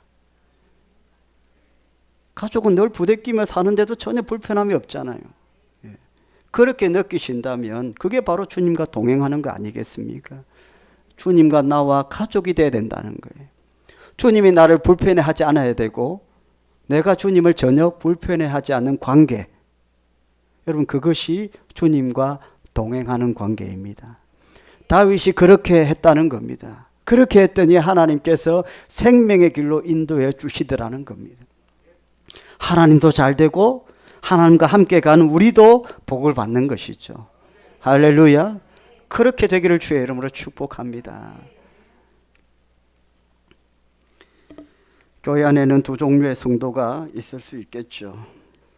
가족은 늘 부대끼며 사는데도 전혀 불편함이 없잖아요. 그렇게 느끼신다면 그게 바로 주님과 동행하는 거 아니겠습니까? 주님과 나와 가족이 돼야 된다는 거예요. 주님이 나를 불편해하지 않아야 되고 내가 주님을 전혀 불편해하지 않는 관계. 여러분 그것이 주님과 동행하는 관계입니다. 다윗이 그렇게 했다는 겁니다. 그렇게 했더니 하나님께서 생명의 길로 인도해 주시더라는 겁니다. 하나님도 잘 되고 하나님과 함께 가는 우리도 복을 받는 것이죠. 할렐루야. 그렇게 되기를 주의 이름으로 축복합니다. 교회 안에는 두 종류의 성도가 있을 수 있겠죠.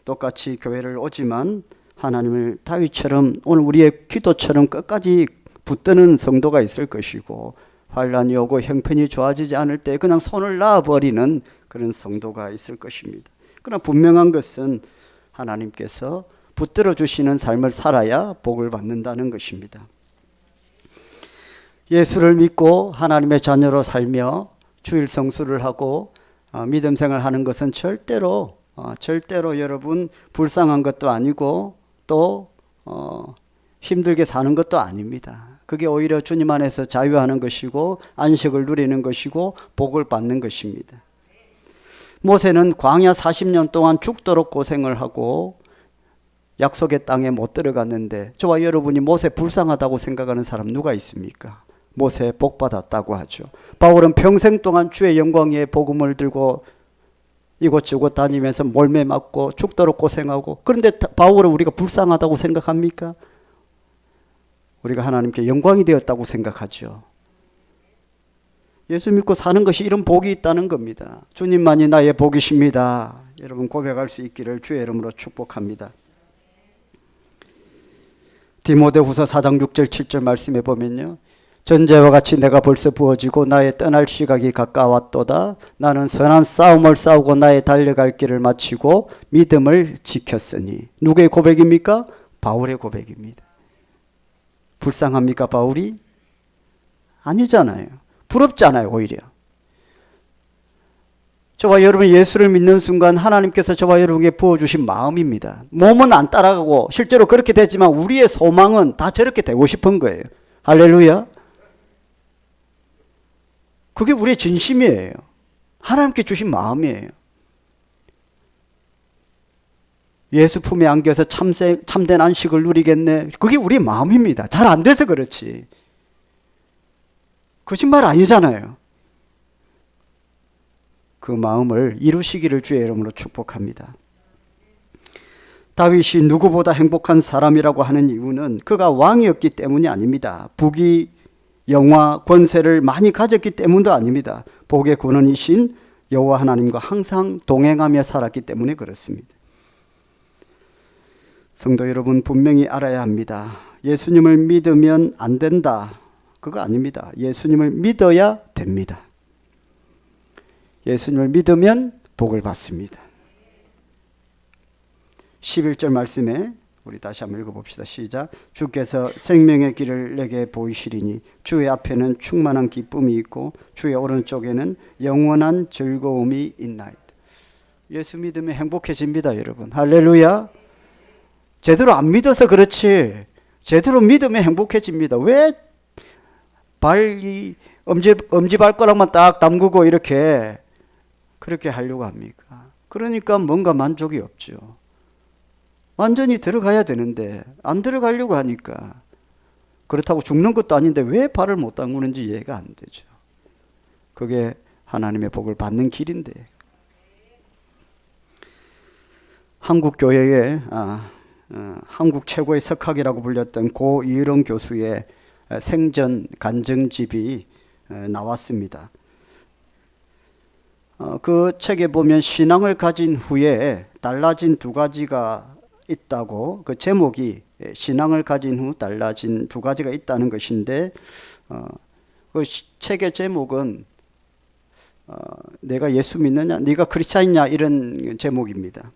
똑같이 교회를 오지만 하나님을 다윗처럼 오늘 우리의 기도처럼 끝까지 붙드는 성도가 있을 것이고 환난이 오고 형편이 좋아지지 않을 때 그냥 손을 놔버리는 그런 성도가 있을 것입니다. 그러나 분명한 것은 하나님께서 붙들어 주시는 삶을 살아야 복을 받는다는 것입니다. 예수를 믿고 하나님의 자녀로 살며 주일 성수를 하고 믿음 생활을 하는 것은 절대로 여러분 불쌍한 것도 아니고 또 힘들게 사는 것도 아닙니다. 그게 오히려 주님 안에서 자유하는 것이고 안식을 누리는 것이고 복을 받는 것입니다. 모세는 광야 40년 동안 죽도록 고생을 하고 약속의 땅에 못 들어갔는데 저와 여러분이 모세 불쌍하다고 생각하는 사람 누가 있습니까? 모세 복 받았다고 하죠. 바울은 평생 동안 주의 영광 위에 복음을 들고 이곳저곳 다니면서 몰매 맞고 죽도록 고생하고 그런데 바울은 우리가 불쌍하다고 생각합니까? 우리가 하나님께 영광이 되었다고 생각하죠. 예수 믿고 사는 것이 이런 복이 있다는 겁니다. 주님만이 나의 복이십니다. 여러분 고백할 수 있기를 주의 이름으로 축복합니다. 디모데후서 4장 6절 7절 말씀해 보면요, 전제와 같이 내가 벌써 부어지고 나의 떠날 시각이 가까웠도다. 나는 선한 싸움을 싸우고 나의 달려갈 길을 마치고 믿음을 지켰으니. 누구의 고백입니까? 바울의 고백입니다. 불쌍합니까 바울이? 아니잖아요. 부럽잖아요. 오히려 저와 여러분이 예수를 믿는 순간 하나님께서 저와 여러분에게 부어주신 마음입니다. 몸은 안 따라가고 실제로 그렇게 되지만 우리의 소망은 다 저렇게 되고 싶은 거예요. 할렐루야. 그게 우리의 진심이에요. 하나님께 주신 마음이에요. 예수 품에 안겨서 참된 안식을 누리겠네. 그게 우리의 마음입니다. 잘 안 돼서 그렇지. 거짓말 아니잖아요. 그 마음을 이루시기를 주의 이름으로 축복합니다. 다윗이 누구보다 행복한 사람이라고 하는 이유는 그가 왕이었기 때문이 아닙니다. 부귀, 영화, 권세를 많이 가졌기 때문도 아닙니다. 복의 근원이신 여호와 하나님과 항상 동행하며 살았기 때문에 그렇습니다. 성도 여러분, 분명히 알아야 합니다. 예수님을 믿으면 안 된다. 그거 아닙니다. 예수님을 믿어야 됩니다. 예수님을 믿으면 복을 받습니다. 11절 말씀에 우리 다시 한번 읽어봅시다. 시작. 주께서 생명의 길을 내게 보이시리니 주의 앞에는 충만한 기쁨이 있고 주의 오른쪽에는 영원한 즐거움이 있나이다. 예수 믿으면 행복해집니다, 여러분. 할렐루야. 제대로 안 믿어서 그렇지 제대로 믿으면 행복해집니다. 왜 엄지발가락만 딱 담그고 그렇게 하려고 합니까? 그러니까 뭔가 만족이 없죠. 완전히 들어가야 되는데 안 들어가려고 하니까 그렇다고 죽는 것도 아닌데 왜 발을 못 담그는지 이해가 안 되죠. 그게 하나님의 복을 받는 길인데. 한국 교회에 한국 최고의 석학이라고 불렸던 고 이의론 교수의 생전 간증집이 나왔습니다. 그 책에 보면 신앙을 가진 후에 달라진 두 가지가 있다고, 그 제목이 신앙을 가진 후 달라진 두 가지가 있다는 것인데 그 책의 제목은 내가 예수 믿느냐, 네가 크리스찬이냐 이런 제목입니다.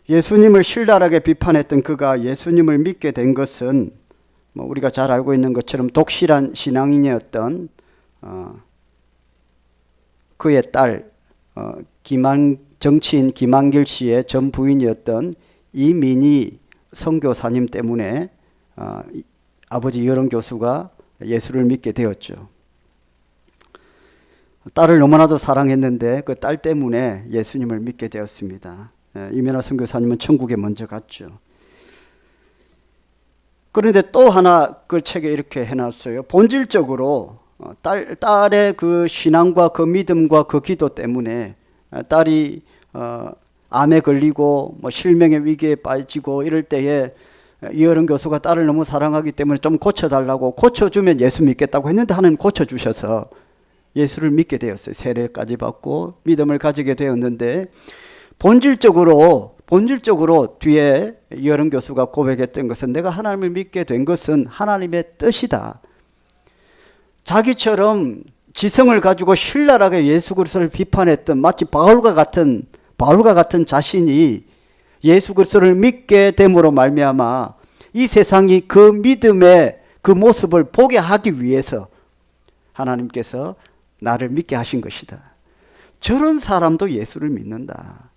예수님을 신랄하게 비판했던 그가 예수님을 믿게 된 것은 우리가 잘 알고 있는 것처럼 독실한 신앙인이었던 그의 딸 정치인 김한길 씨의 전 부인이었던 이민희 선교사님 때문에 아버지 이의론 교수가 예수를 믿게 되었죠. 딸을 너무나도 사랑했는데 그 딸 때문에 예수님을 믿게 되었습니다. 이민희 선교사님은 천국에 먼저 갔죠. 그런데 또 하나 그 책에 이렇게 해놨어요. 본질적으로 딸의 그 신앙과 그 믿음과 그 기도 때문에 딸이 암에 걸리고 실명의 위기에 빠지고 이럴 때에 이의론 교수가 딸을 너무 사랑하기 때문에 좀 고쳐달라고, 고쳐주면 예수 믿겠다고 했는데 하나님 고쳐주셔서 예수를 믿게 되었어요. 세례까지 받고 믿음을 가지게 되었는데 본질적으로 뒤에 이의론 교수가 고백했던 것은 내가 하나님을 믿게 된 것은 하나님의 뜻이다. 자기처럼 지성을 가지고 신랄하게 예수 그리스도를 비판했던 마치 바울과 같은 자신이 예수 그리스도를 믿게 됨으로 말미암아 이 세상이 그 믿음의 그 모습을 보게 하기 위해서 하나님께서 나를 믿게 하신 것이다. 저런 사람도 예수를 믿는다.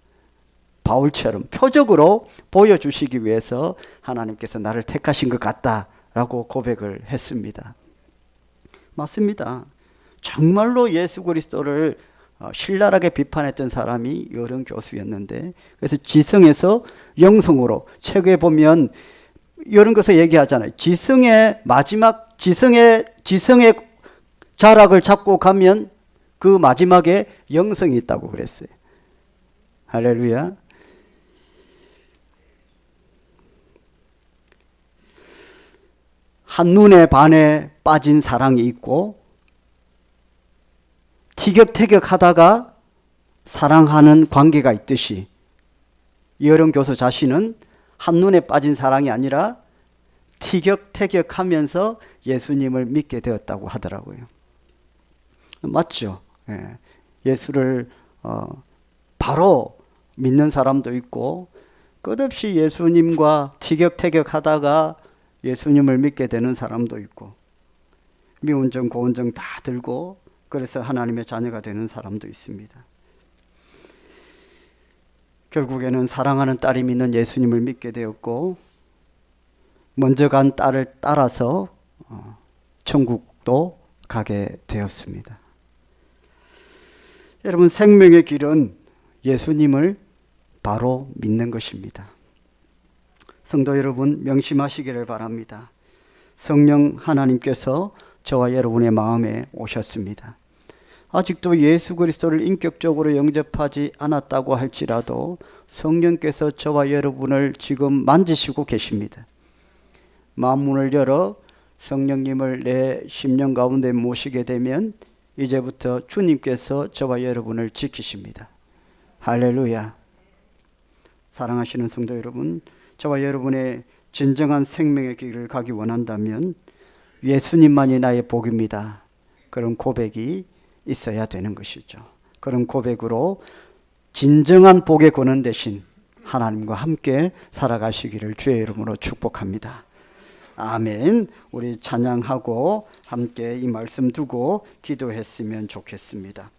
바울처럼 표적으로 보여주시기 위해서 하나님께서 나를 택하신 것 같다라고 고백을 했습니다. 맞습니다. 정말로 예수 그리스도를 신랄하게 비판했던 사람이 이의론 교수였는데, 그래서 지성에서 영성으로, 책에 보면 이런 것을 얘기하잖아요. 지성의 자락을 잡고 가면 그 마지막에 영성이 있다고 그랬어요. 할렐루야. 한눈에 반해 빠진 사랑이 있고 티격태격하다가 사랑하는 관계가 있듯이 이어령 교수 자신은 한눈에 빠진 사랑이 아니라 티격태격하면서 예수님을 믿게 되었다고 하더라고요. 맞죠? 예수를 바로 믿는 사람도 있고 끝없이 예수님과 티격태격하다가 예수님을 믿게 되는 사람도 있고 미운 정 고운 정 다 들고 그래서 하나님의 자녀가 되는 사람도 있습니다. 결국에는 사랑하는 딸이 믿는 예수님을 믿게 되었고 먼저 간 딸을 따라서 천국도 가게 되었습니다. 여러분, 생명의 길은 예수님을 바로 믿는 것입니다. 성도 여러분, 명심하시기를 바랍니다. 성령 하나님께서 저와 여러분의 마음에 오셨습니다. 아직도 예수 그리스도를 인격적으로 영접하지 않았다고 할지라도 성령께서 저와 여러분을 지금 만지시고 계십니다. 마음문을 열어 성령님을 내 심령 가운데 모시게 되면 이제부터 주님께서 저와 여러분을 지키십니다. 할렐루야. 사랑하시는 성도 여러분, 저와 여러분의 진정한 생명의 길을 가기 원한다면 예수님만이 나의 복입니다. 그런 고백이 있어야 되는 것이죠. 그런 고백으로 진정한 복의 권한 대신 하나님과 함께 살아가시기를 주의 이름으로 축복합니다. 아멘. 우리 찬양하고 함께 이 말씀 두고 기도했으면 좋겠습니다.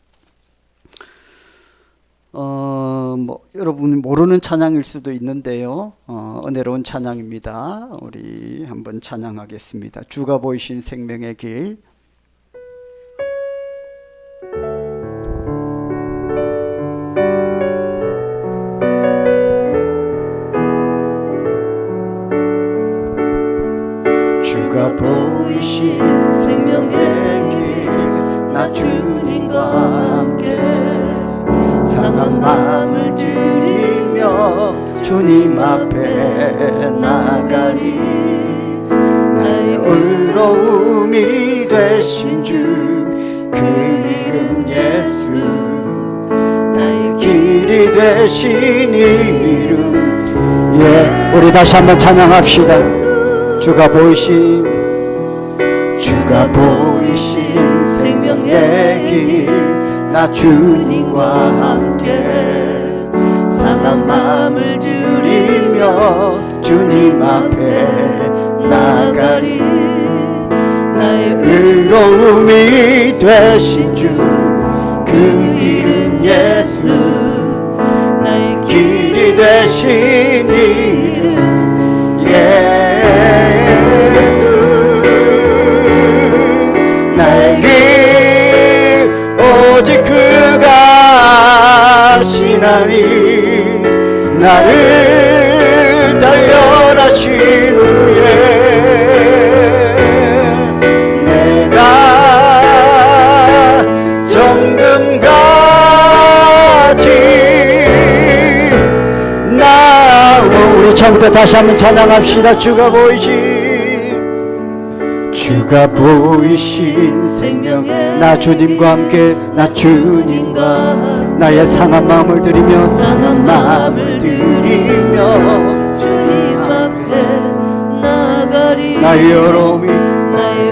여러분이 모르는 찬양일 수도 있는데요. 은혜로운 찬양입니다. 우리 한번 찬양하겠습니다. 주가 보이신 생명의 길. 주가 보이신 생명의 길, 나 주님과 함께 상한 마음을 들이며 주님 앞에 나가리. 나의 의로움이 되신 주 그 이름 예수, 나의 길이 되신 이름. 우리 다시 한번 찬양합시다. 주가 보이신 생명의 길, 나 주님과 함께 상한 마음을 들이며 주님 앞에 나가리. 나의 의로움이 되신 주 그 이름 예수, 나의 길이 되신 이름 예수. 나의 길 오직 그가 하시나니, 나를 단련하신 후에 내가 정금같이 나오. 우리 처음부터 다시 한번 찬양합시다. 주가 보이신 생명의 나 주님과 함께, 나 주님과 나의 상한 마음을 드리며 주님 앞에 나가리. 나의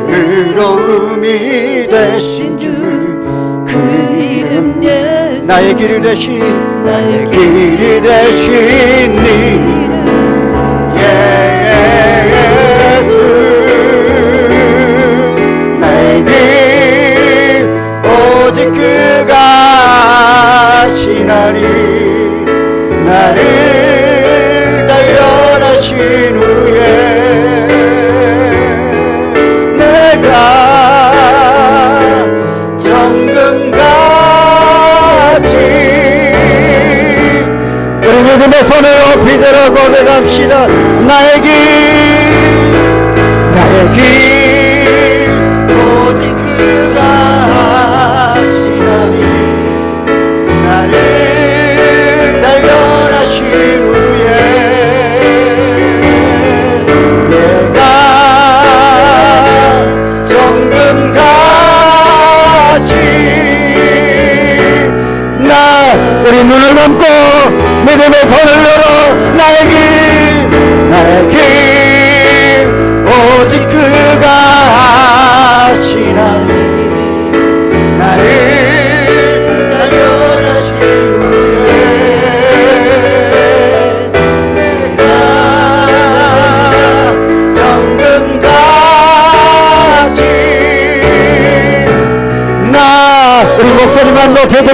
의로움이 되신 주 그 이름 예수, 나의 길이 되신 이름 예수. 나의 길 오직 그가 하시나니, 나를 단련하신 후에 내가 정금같이. 우리 믿음의 손을 높이 들어 고백합시다. 나의 길 오직 그가 하시나니, 나를 단련하신 후에 내가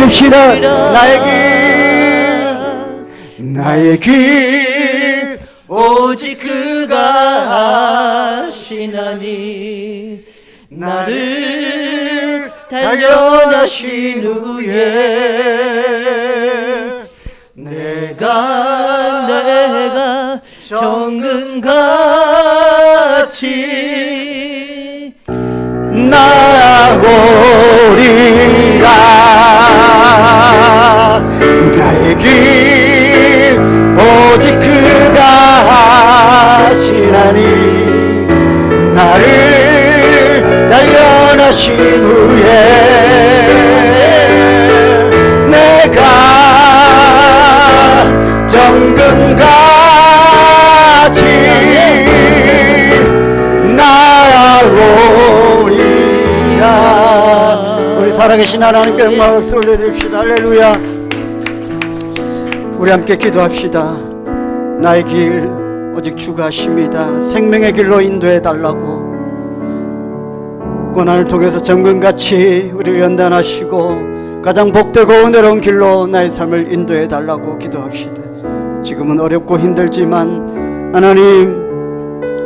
올려드립시다. 나의 길 오직 그가 하시나니 나를 단련하신 후에 내가 정금같이 나오리라. 나의 길 오직 그가 하시나니 나를 단련하신 후에 내가 정금같이 나오리라. 우리 살아계신 하나님께 영광 박수 올려드립시다. 할렐루야. 우리 함께 기도합시다. 나의 길 오직 주가 하십니다. 생명의 길로 인도해 달라고, 고난을 통해서 정금같이 우리를 연단하시고 가장 복되고 은혜로운 길로 나의 삶을 인도해 달라고 기도합시다. 지금은 어렵고 힘들지만 하나님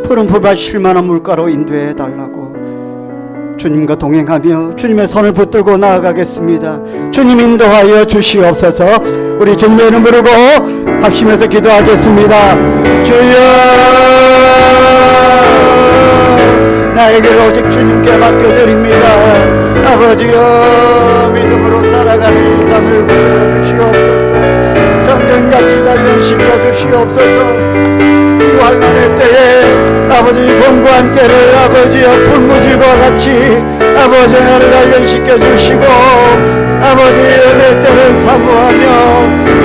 푸른 풀밭 쉴만한 물가로 인도해 달라고 주님과 동행하며 주님의 손을 붙들고 나아가겠습니다. 주님 인도하여 주시옵소서. 우리 주님의 이름 부르고 합심해서 기도하겠습니다. 주여, 나의 길 오직 주님께 맡겨드립니다. 아버지여, 믿음으로 살아가는 이 삶을 붙들어 주시옵소서. 정금같이 단련시켜 주시옵소서. 이 환난의 때에 아버지 권고한 때를 아버지여 풀무질과 같이 아버지 나를 단련시켜 주시고 아버지 은혜 때를 사모하며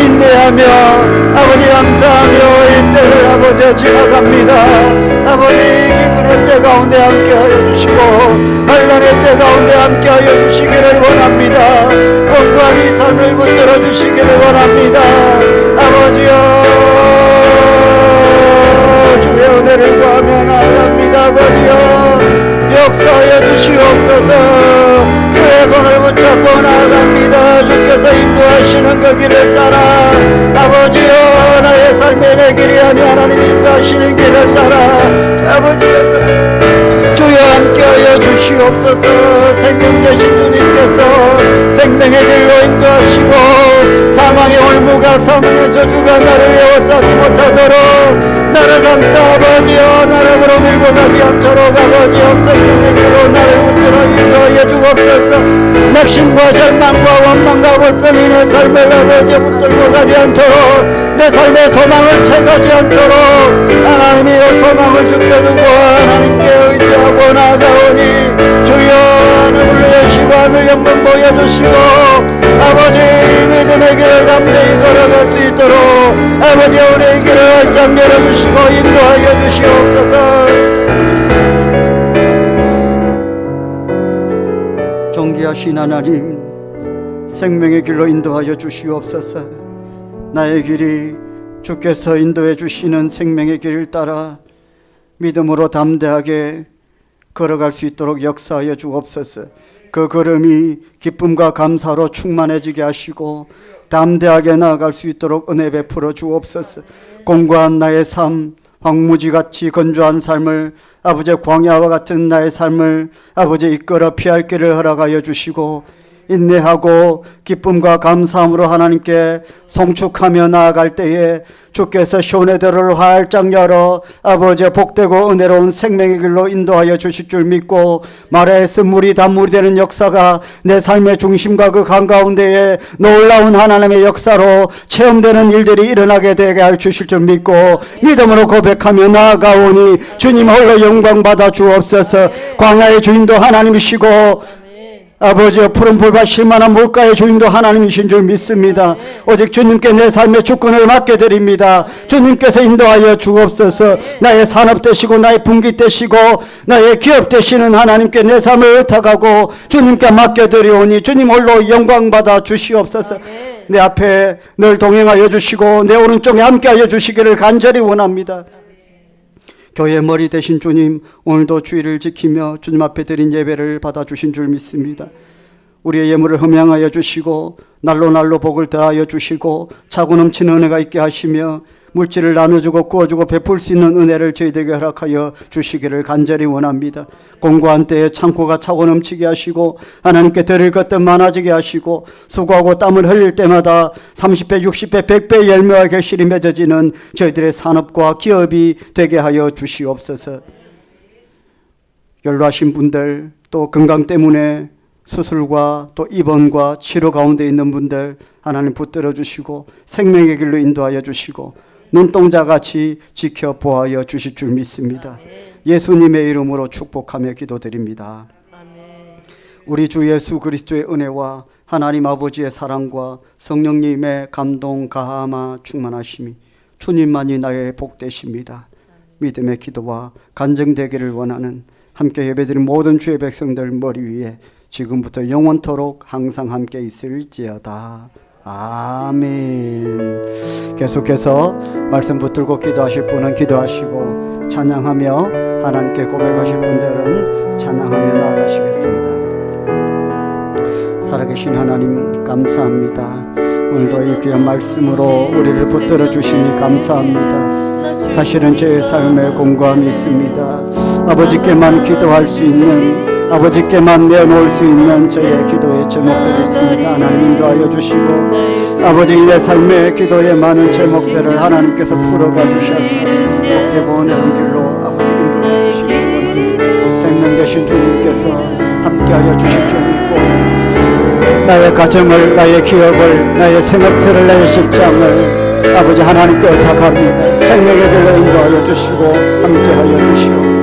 인내하며 아버지 감사하며 이 때를 아버지 지나갑니다. 아버지 기분의 때 가운데 함께하여 주시고 환난의 때 가운데 함께하여 주시기를 원합니다. 권고한 이 삶을 붙들어 주시기를 원합니다. 아버지여, 주의 은혜를 구하며 나아갑니다. 아버지여, 역사하여 주시옵소서. 주의 손을 붙잡고 나아갑니다. 주께서 인도하시는 그 길을 따라 아버지여, 나의 삶의 내 길이 아니 하나님 인도하시는 길을 따라 아버지여, 주여 함께하여 주시옵소서. 생명 되신 주님께서 생명의 길로 인도하시고 사망의 올무가 사망의 저주가 나를 에워싸지 못하도록 나를 감싸 아버지여, 나를 그로 밀고 가지 않도록 아버지여, 생명의 길로 나를 붙들어 인도하여 주옵소서. 낙심과 절망과 원망과 불평이 내 삶을 아버지여 붙들고 가지 않도록 내 삶의 소망을 채가지 않도록 하나님이여 소망을 주께 두고 하나님께 의지하고 나아가오니 주여, 하늘을 여시고 하늘 영광 보여주시고 아버지 믿음의 길을 담대히 걸어갈 수 있도록 아버지 우리의 길을 활짝 열어주시고 인도하여 주시옵소서. 존귀하신 하나님, 생명의 길로 인도하여 주시옵소서. 나의 길이 주께서 인도해 주시는 생명의 길을 따라 믿음으로 담대하게 걸어갈 수 있도록 역사하여 주옵소서. 그 걸음이 기쁨과 감사로 충만해지게 하시고 담대하게 나아갈 수 있도록 은혜 베풀어 주옵소서. 공고한 나의 삶, 황무지같이 건조한 삶을 아버지의 광야와 같은 나의 삶을 아버지 이끌어 피할 길을 허락하여 주시고 인내하고 기쁨과 감사함으로 하나님께 송축하며 나아갈 때에 주께서 시온의대로를 활짝 열어 아버지의 복되고 은혜로운 생명의 길로 인도하여 주실 줄 믿고 마라에서 물이 단물이 되는 역사가 내 삶의 중심과 그 한가운데에 놀라운 하나님의 역사로 체험되는 일들이 일어나게 되게 하여 주실 줄 믿고 믿음으로 고백하며 나아가오니 주님 홀로 영광 받아 주옵소서. 광야의 주인도 하나님이시고 아버지여 푸른 풀밭 쉴만한 물가의 주인도 하나님이신 줄 믿습니다. 오직 주님께 내 삶의 주권을 맡겨드립니다. 주님께서 인도하여 주옵소서. 나의 산업 되시고 나의 분기 되시고 나의 기업 되시는 하나님께 내 삶을 의탁하고 주님께 맡겨드리오니 주님 홀로 영광 받아 주시옵소서. 내 앞에 늘 동행하여 주시고 내 오른쪽에 함께하여 주시기를 간절히 원합니다. 교회 머리 되신 주님, 오늘도 주의를 지키며 주님 앞에 드린 예배를 받아주신 줄 믿습니다. 우리의 예물을 흠양하여 주시고 날로 날로 복을 더하여 주시고 차고 넘치는 은혜가 있게 하시며 물질을 나눠주고 구워주고 베풀 수 있는 은혜를 저희들에게 허락하여 주시기를 간절히 원합니다. 공고한 때에 창고가 차고 넘치게 하시고 하나님께 드릴 것들 많아지게 하시고 수고하고 땀을 흘릴 때마다 30배, 60배, 100배의 열매와 결실이 맺어지는 저희들의 산업과 기업이 되게 하여 주시옵소서. 연로하신 분들, 또 건강 때문에 수술과 또 입원과 치료 가운데 있는 분들 하나님 붙들어 주시고 생명의 길로 인도하여 주시고 눈동자같이 지켜 보하여 주실 줄 믿습니다. 예수님의 이름으로 축복하며 기도드립니다. 우리 주 예수 그리스도의 은혜와 하나님 아버지의 사랑과 성령님의 감동 가하마 충만하심이 주님만이 나의 복되십니다. 믿음의 기도와 간증되기를 원하는 함께 예배드린 모든 주의 백성들 머리 위에 지금부터 영원토록 항상 함께 있을지어다. 아멘. 계속해서 말씀 붙들고 기도하실 분은 기도하시고 찬양하며 하나님께 고백하실 분들은 찬양하며 나아가시겠습니다. 살아계신 하나님 감사합니다. 오늘도 이 귀한 말씀으로 우리를 붙들어 주시니 감사합니다. 사실은 제 삶에 공감이 있습니다. 아버지께만 기도할 수 있는, 아버지께만 내놓을 수 있는 저의 기도의 제목들이 있습니다. 하나님 인도하여 주시고 아버지 내 삶의 기도의 많은 제목들을 하나님께서 풀어가 주셔서 복되고 은혜로운 길로 아버지 인도해 주시기 원합니다. 생명 되신 주님께서 함께하여 주실 줄 믿고 나의 가정을, 나의 기업을, 나의 생업들을, 나의 직장을 아버지 하나님께 의탁합니다. 생명의 길로 인도하여 주시고 함께하여 주시옵소서.